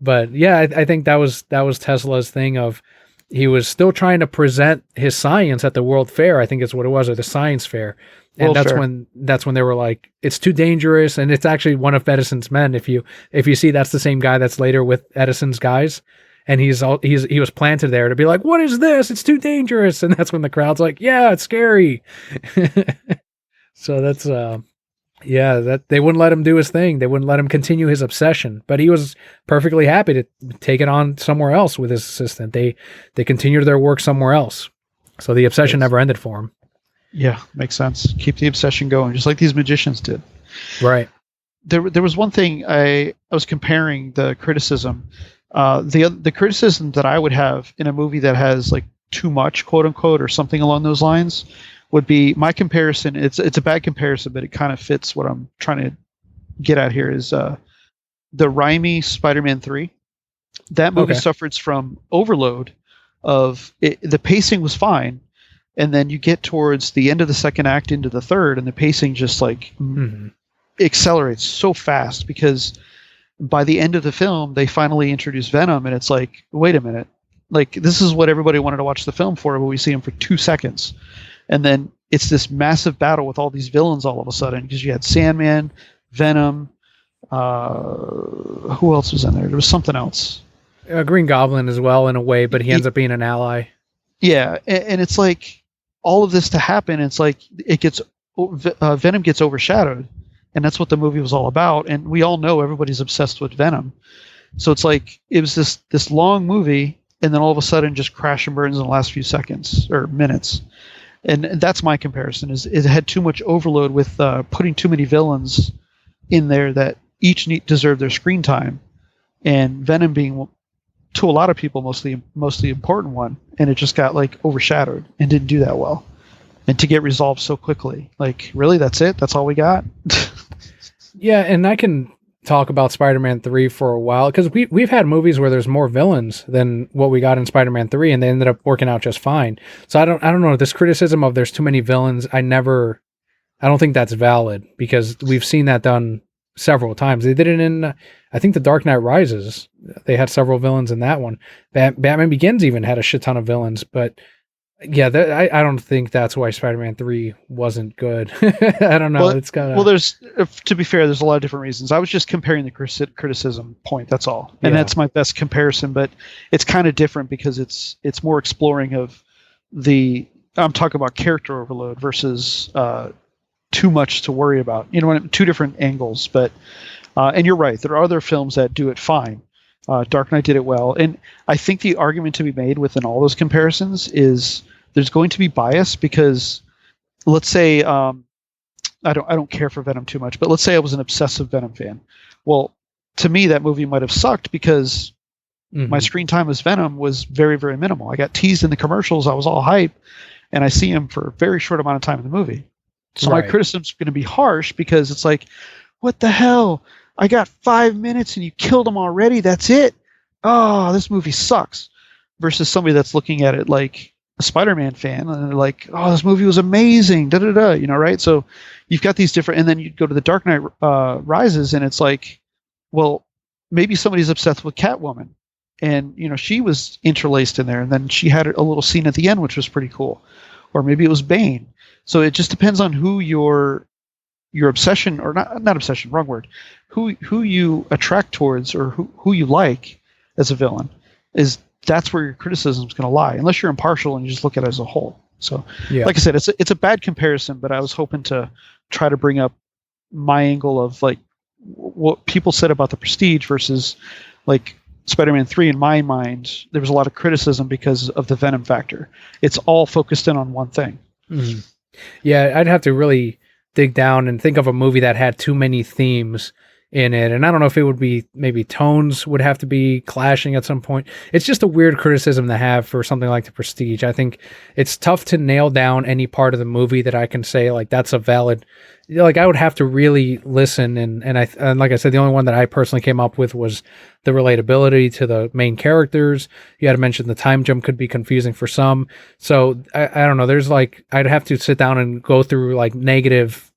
But yeah, I think that was Tesla's thing of he was still trying to present his science at the World Fair. I think it's what it was, or the Science Fair. And that's when they were like, it's too dangerous. And it's actually one of Edison's men. If you see, that's the same guy that's later with Edison's guys. And he was planted there to be like, what is this? It's too dangerous. And that's when the crowd's like, yeah, it's scary. So that's, that they wouldn't let him do his thing. They wouldn't let him continue his obsession, but he was perfectly happy to take it on somewhere else with his assistant. They continued their work somewhere else. So the obsession never ended for him. Yeah, makes sense. Keep the obsession going, just like these magicians did. Right. There was one thing I was comparing the criticism. The criticism that I would have in a movie that has like too much, quote unquote, or something along those lines, would be my comparison. It's a bad comparison, but it kind of fits what I'm trying to get at here. Is the Raimi Spider-Man 3. That movie suffered from overload of it. The pacing was fine, and then you get towards the end of the second act into the third, and the pacing just like accelerates so fast, because by the end of the film they finally introduce Venom, and it's like, wait a minute, like this is what everybody wanted to watch the film for, but we see him for 2 seconds. And then it's this massive battle with all these villains all of a sudden, because you had Sandman, Venom, who else was in there? There was something else. Green Goblin as well in a way, but he ends up being an ally. Yeah, and it's like all of this to happen. It's like Venom gets overshadowed, and that's what the movie was all about. And we all know everybody's obsessed with Venom. So it's like it was this long movie, and then all of a sudden just crash and burns in the last few seconds or minutes. And that's my comparison. Is it had too much overload with putting too many villains in there that each deserve their screen time, and Venom being, to a lot of people, mostly important one, and it just got like overshadowed and didn't do that well, and to get resolved so quickly. Like, really, that's it? That's all we got? Yeah, and I can talk about Spider-Man 3 for a while, because we've had movies where there's more villains than what we got in Spider-Man 3, and they ended up working out just fine. So I don't know, this criticism of there's too many villains, I don't think that's valid, because we've seen that done several times. They did it in, I think, The Dark Knight Rises. They had several villains in that one. Batman Begins even had a shit ton of villains, but yeah, I don't think that's why Spider-Man 3 wasn't good. I don't know. Well, It's kind of well. There's to be fair, there's a lot of different reasons. I was just comparing the criticism point. That's all, and Yeah. that's my best comparison. But it's kind of different because it's more exploring of the. I'm talking about character overload versus too much to worry about. You know, two different angles. But and you're right. There are other films that do it fine. Dark Knight did it well, and I think the argument to be made within all those comparisons is there's going to be bias because, let's say, I don't care for Venom too much, but let's say I was an obsessive Venom fan. Well, to me, that movie might have sucked because my screen time as Venom was very, very minimal. I got teased in the commercials. I was all hype, and I see him for a very short amount of time in the movie. So my criticism's going to be harsh because it's like, what the hell? I got 5 minutes and you killed him already. That's it. Oh, this movie sucks. Versus somebody that's looking at it like a Spider-Man fan and they're like, oh, this movie was amazing. Da da da. You know, right? So you've got these different, and then you go to the Dark Knight Rises, and it's like, well, maybe somebody's obsessed with Catwoman, and you know she was interlaced in there, and then she had a little scene at the end which was pretty cool, or maybe it was Bane. So it just depends on who your obsession, or not obsession, wrong word, who you attract towards, or who you like as a villain, that's where your criticism is going to lie, unless you're impartial and you just look at it as a whole. So like I said, it's a bad comparison, but I was hoping to try to bring up my angle of like what people said about the Prestige versus like Spider-Man 3. In my mind, there was a lot of criticism because of the Venom factor. It's all focused in on one thing. Mm-hmm. Yeah, I'd have to really dig down and think of a movie that had too many themes in it. And I don't know if it would be, maybe tones would have to be clashing at some point. It's just a weird criticism to have for something like The Prestige. I think it's tough to nail down any part of the movie that I can say like that's a valid, like I would have to really listen. And like I said, the only one that I personally came up with was the relatability to the main characters. You had to mention the time jump could be confusing for some. So I don't know. There's like, I'd have to sit down and go through like negative,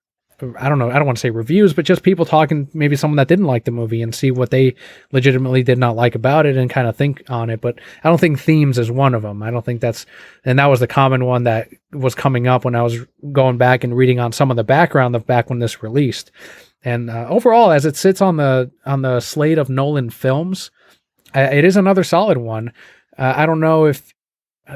I don't know, I don't want to say reviews, but just people talking, maybe someone that didn't like the movie, and see what they legitimately did not like about it and kind of think on it. But I don't think themes is one of them. I don't think and that was the common one that was coming up when I was going back and reading on some of the background of back when this released. And overall, as it sits on the slate of Nolan films, it is another solid one. I don't know if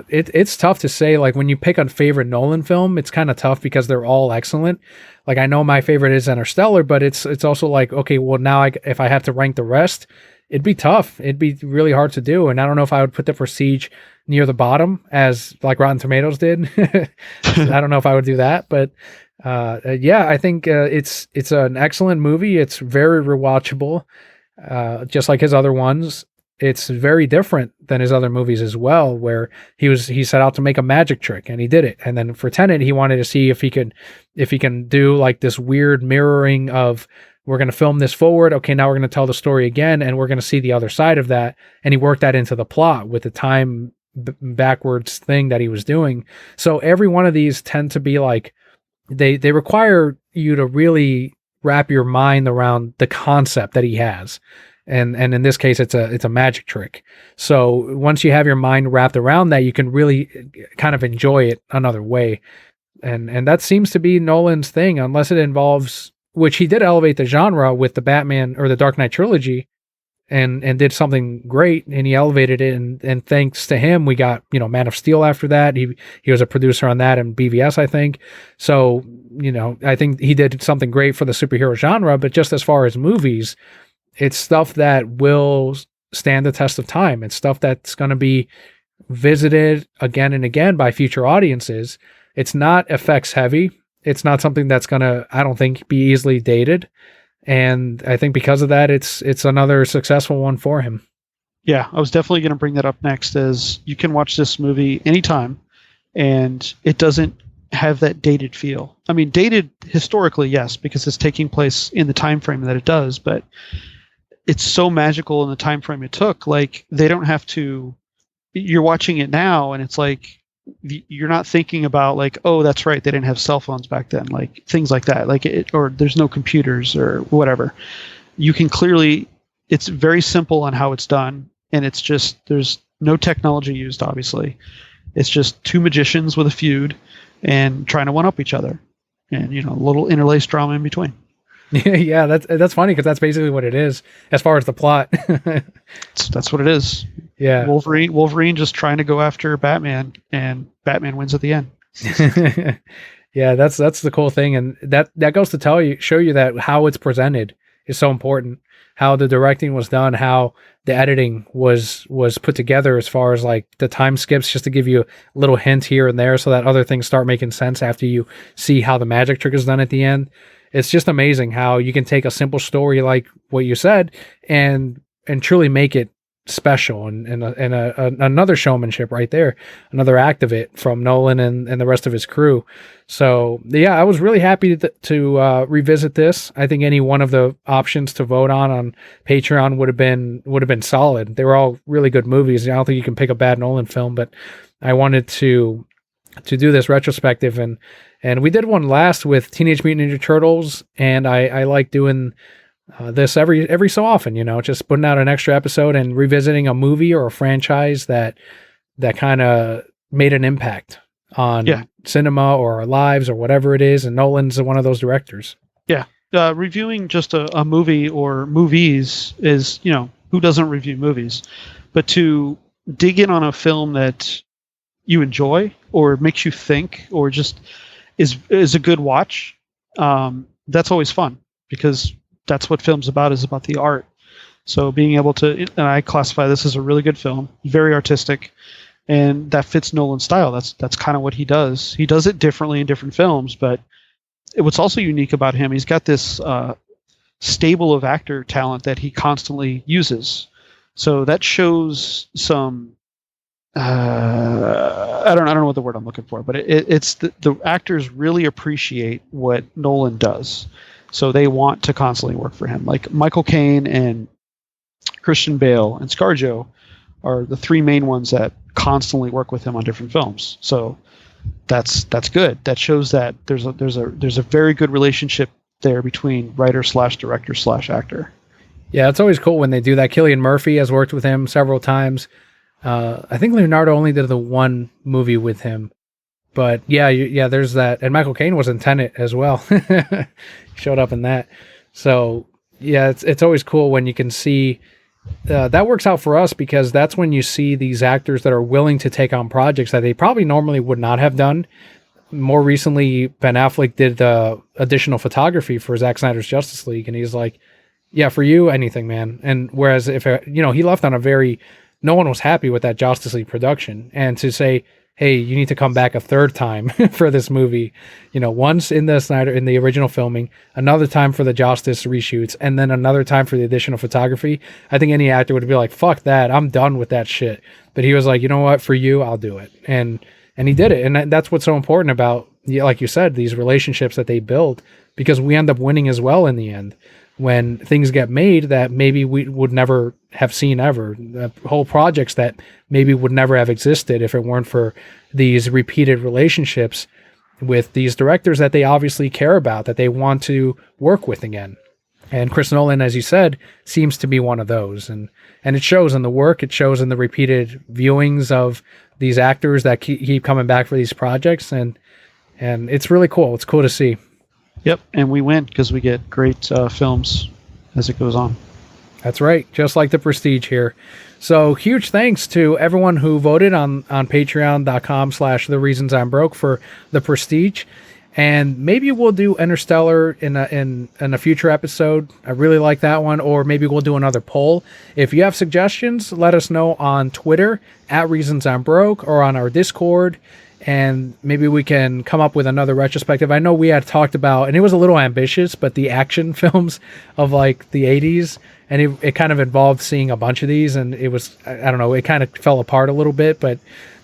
it's tough to say, like when you pick a favorite Nolan film, it's kind of tough because they're all excellent. Like I know my favorite is Interstellar, but it's also like, okay, well now if I had to rank the rest, it'd be tough. It'd be really hard to do. And I don't know if I would put the Prestige near the bottom as like Rotten Tomatoes did. I don't know if I would do that, but yeah, I think it's an excellent movie. It's very rewatchable, just like his other ones. It's very different than his other movies as well, where he set out to make a magic trick and he did it. And then for Tenet, he wanted to see if he can do like this weird mirroring of, we're going to film this forward. Okay, now we're going to tell the story again, and we're going to see the other side of that. And he worked that into the plot with the time backwards thing that he was doing. So every one of these tend to be like, they require you to really wrap your mind around the concept that he has. And in this case, it's a magic trick. So once you have your mind wrapped around that, you can really kind of enjoy it another way. And that seems to be Nolan's thing, unless it involves, which he did elevate the genre with the Batman or the Dark Knight trilogy, and did something great, and he elevated it. And thanks to him, we got, Man of Steel after that. He was a producer on that and BVS, I think. So, I think he did something great for the superhero genre, but just as far as movies, it's stuff that will stand the test of time. It's stuff that's going to be visited again and again by future audiences. It's not effects heavy. It's not something that's going to, I don't think, be easily dated. And I think because of that, it's another successful one for him. Yeah, I was definitely going to bring that up next, as you can watch this movie anytime and it doesn't have that dated feel. I mean, dated historically, yes, because it's taking place in the time frame that it does, but it's so magical in the time frame it took. Like, they don't have to, you're watching it now and it's like, you're not thinking about like, oh, that's right, they didn't have cell phones back then, like things like that, like or there's no computers or whatever. You can clearly, it's very simple on how it's done, and it's just there's no technology used. Obviously, it's just two magicians with a feud and trying to one up each other, and a little interlaced drama in between. Yeah, that's funny because that's basically what it is as far as the plot. That's what it is. Yeah. Wolverine just trying to go after Batman, and Batman wins at the end. Yeah, that's the cool thing, and that goes to show you that how it's presented is so important. How the directing was done, how the editing was put together, as far as like the time skips, just to give you a little hint here and there, so that other things start making sense after you see how the magic trick is done at the end. It's just amazing how you can take a simple story like what you said and truly make it special, and another showmanship right there, another act of it from Nolan and the rest of his crew. So yeah, I was really happy to revisit this. I think any one of the options to vote on Patreon would have been solid. They were all really good movies. I don't think you can pick a bad Nolan film, but I wanted to do this retrospective, and we did one last with Teenage Mutant Ninja Turtles, and I like doing this every so often, just putting out an extra episode and revisiting a movie or a franchise that kind of made an impact on cinema or our lives or whatever it is. And Nolan's one of those directors. Yeah. Reviewing just a movie or movies is, who doesn't review movies? But to dig in on a film that you enjoy or makes you think or just is a good watch, that's always fun, because that's what film's about, is about the art. So being able to, and I classify this as a really good film, very artistic, and that fits Nolan's style. That's kind of what he does. He does it differently in different films, but what's also unique about him, he's got this stable of actor talent that he constantly uses. So that shows some I don't know what the word I'm looking for, but it's the actors really appreciate what Nolan does, so they want to constantly work for him. Like Michael Caine and Christian Bale and ScarJo are the three main ones that constantly work with him on different films. So that's good. That shows that there's a very good relationship there between writer / director / actor. Yeah, it's always cool when they do that. Cillian Murphy has worked with him several times. I think Leonardo only did the one movie with him, but yeah, there's that. And Michael Caine was in Tenet as well. Showed up in that. So yeah, it's always cool when you can see that works out for us, because that's when you see these actors that are willing to take on projects that they probably normally would not have done. More recently, Ben Affleck did additional photography for Zack Snyder's Justice League, and he's like, yeah, for you, anything, man. And whereas if he left on no one was happy with that Justice League production, and to say, hey, you need to come back a third time for this movie, once in the original filming, another time for the Justice reshoots, and then another time for the additional photography. I think any actor would be like, fuck that, I'm done with that shit. But he was like, you know what, for you, I'll do it. And he did it. And that's what's so important about, like you said, these relationships that they build, because we end up winning as well in the end. When things get made that maybe we would never have seen ever, whole projects that maybe would never have existed if it weren't for these repeated relationships with these directors that they obviously care about, that they want to work with again. And Chris Nolan, as you said, seems to be one of those. And it shows in the work, it shows in the repeated viewings of these actors that keep coming back for these projects. And it's really cool. It's cool to see. Yep, and we win because we get great films as it goes on. That's right, just like the Prestige here. So huge thanks to everyone who voted on patreon.com/the reasons I'm broke for the Prestige. And maybe we'll do Interstellar in a future episode. I really like that one. Or maybe we'll do another poll. If you have suggestions, let us know on Twitter @ReasonsI'mBroke or on our Discord. And maybe we can come up with another retrospective. I know we had talked about, and it was a little ambitious, but the action films of like the 80s. And it kind of involved seeing a bunch of these. And it was, I don't know, it kind of fell apart a little bit. But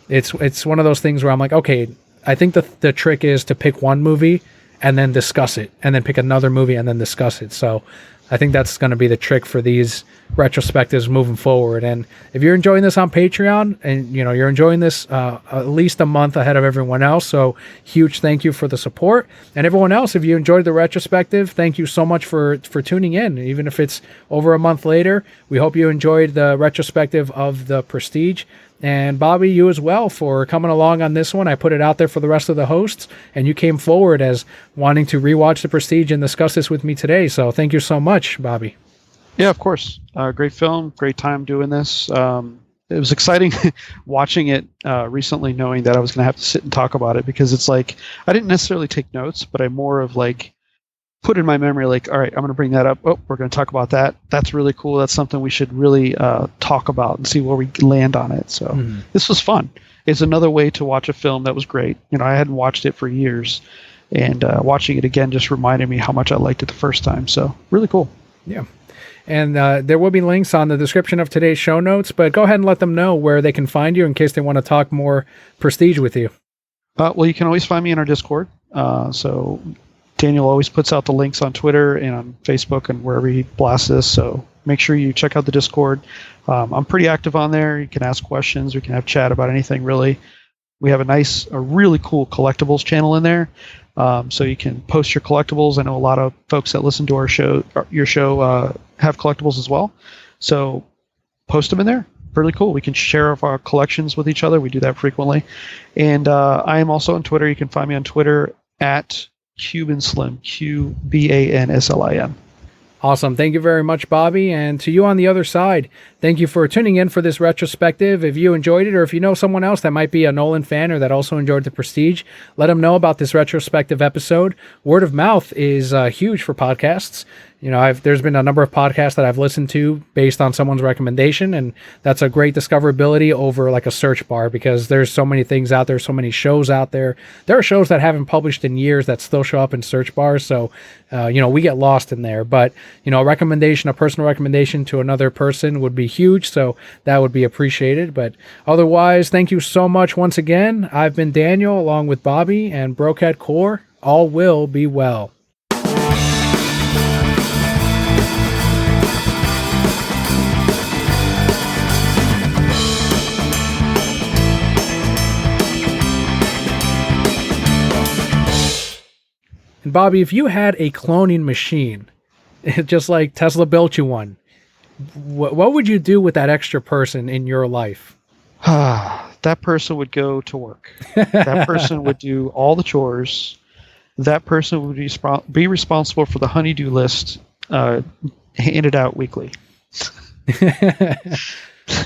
it's one of those things where I'm like, okay, I think the trick is to pick one movie and then discuss it, and then pick another movie and then discuss it. So I think that's going to be the trick for these retrospectives moving forward. And if you're enjoying this on Patreon, and you're enjoying this at least a month ahead of everyone else, so huge thank you for the support. And everyone else, if you enjoyed the retrospective, thank you so much for tuning in. Even if it's over a month later, we hope you enjoyed the retrospective of the Prestige. And Bobby, you as well, for coming along on this one. I put it out there for the rest of the hosts, and you came forward as wanting to rewatch the Prestige and discuss this with me today. So thank you so much, Bobby. Yeah, of course. Great film, great time doing this. It was exciting watching it recently, knowing that I was going to have to sit and talk about it, because it's like I didn't necessarily take notes, but I more of like put in my memory, like, all right, I'm going to bring that up. Oh, we're going to talk about that. That's really cool. That's something we should really talk about and see where we land on it. So this was fun. It's another way to watch a film that was great. I hadn't watched it for years, and watching it again just reminded me how much I liked it the first time. So really cool. Yeah. And there will be links on the description of today's show notes, but go ahead and let them know where they can find you in case they want to talk more Prestige with you. Well, you can always find me in our Discord. So Daniel always puts out the links on Twitter and on Facebook and wherever he blasts this. So make sure you check out the Discord. I'm pretty active on there. You can ask questions. We can have chat about anything, really. We have a really cool collectibles channel in there. So you can post your collectibles. I know a lot of folks that listen to your show have collectibles as well. So post them in there. Really cool. We can share our collections with each other. We do that frequently. And I am also on Twitter. You can find me on Twitter at Cubanslim, Cubanslim. Awesome. Thank you very much, Bobby. And to you on the other side, thank you for tuning in for this retrospective. If you enjoyed it, or if you know someone else that might be a Nolan fan or that also enjoyed the Prestige, let them know about this retrospective episode. Word of mouth is huge for podcasts. There's been a number of podcasts that I've listened to based on someone's recommendation, and that's a great discoverability over like a search bar, because there's so many things out there, so many shows out there. There are shows that haven't published in years that still show up in search bars, so we get lost in there. But a personal recommendation to another person would be huge, so that would be appreciated. But otherwise, thank you so much once again. I've been Daniel, along with Bobby and Brocat Core. All will be well. And Bobby, if you had a cloning machine, just like Tesla built you one, what would you do with that extra person in your life? That person would go to work. That person would do all the chores. That person would be responsible for the honeydew list handed out weekly.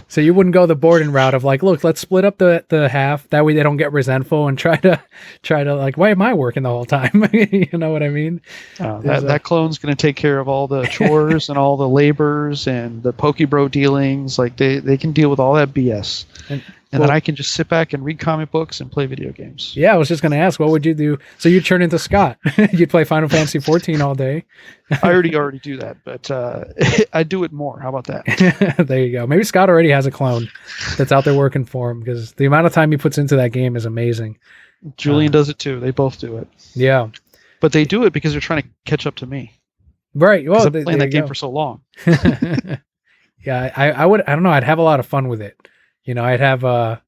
So you wouldn't go the Borden route of like, look, let's split up the half. That way they don't get resentful and try to like, why am I working the whole time? You know what I mean? That clone's going to take care of all the chores and all the labors and the Pokebro dealings. Like they can deal with all that BS. And then I can just sit back and read comic books and play video games. Yeah, I was just going to ask, what would you do? So you'd turn into Scott. You'd play Final Fantasy 14 all day. I already do that, but I do it more. How about that? There you go. Maybe Scott already has a clone that's out there working for him, because the amount of time he puts into that game is amazing. Julian does it too. They both do it. Yeah. But they do it because they're trying to catch up to me. Right. Well, I've been playing that game for so long. Yeah, I would. I don't know. I'd have a lot of fun with it. I'd have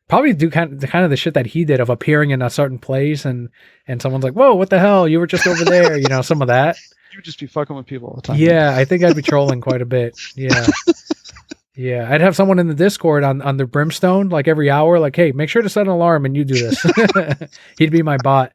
probably do kind of the shit that he did of appearing in a certain place and someone's like, whoa, what the hell? You were just over there. Some of that. You would just be fucking with people all the time. Yeah, I think I'd be trolling quite a bit. Yeah. Yeah, I'd have someone in the Discord on the Brimstone, like every hour, like, hey, make sure to set an alarm and you do this. He'd be my bot.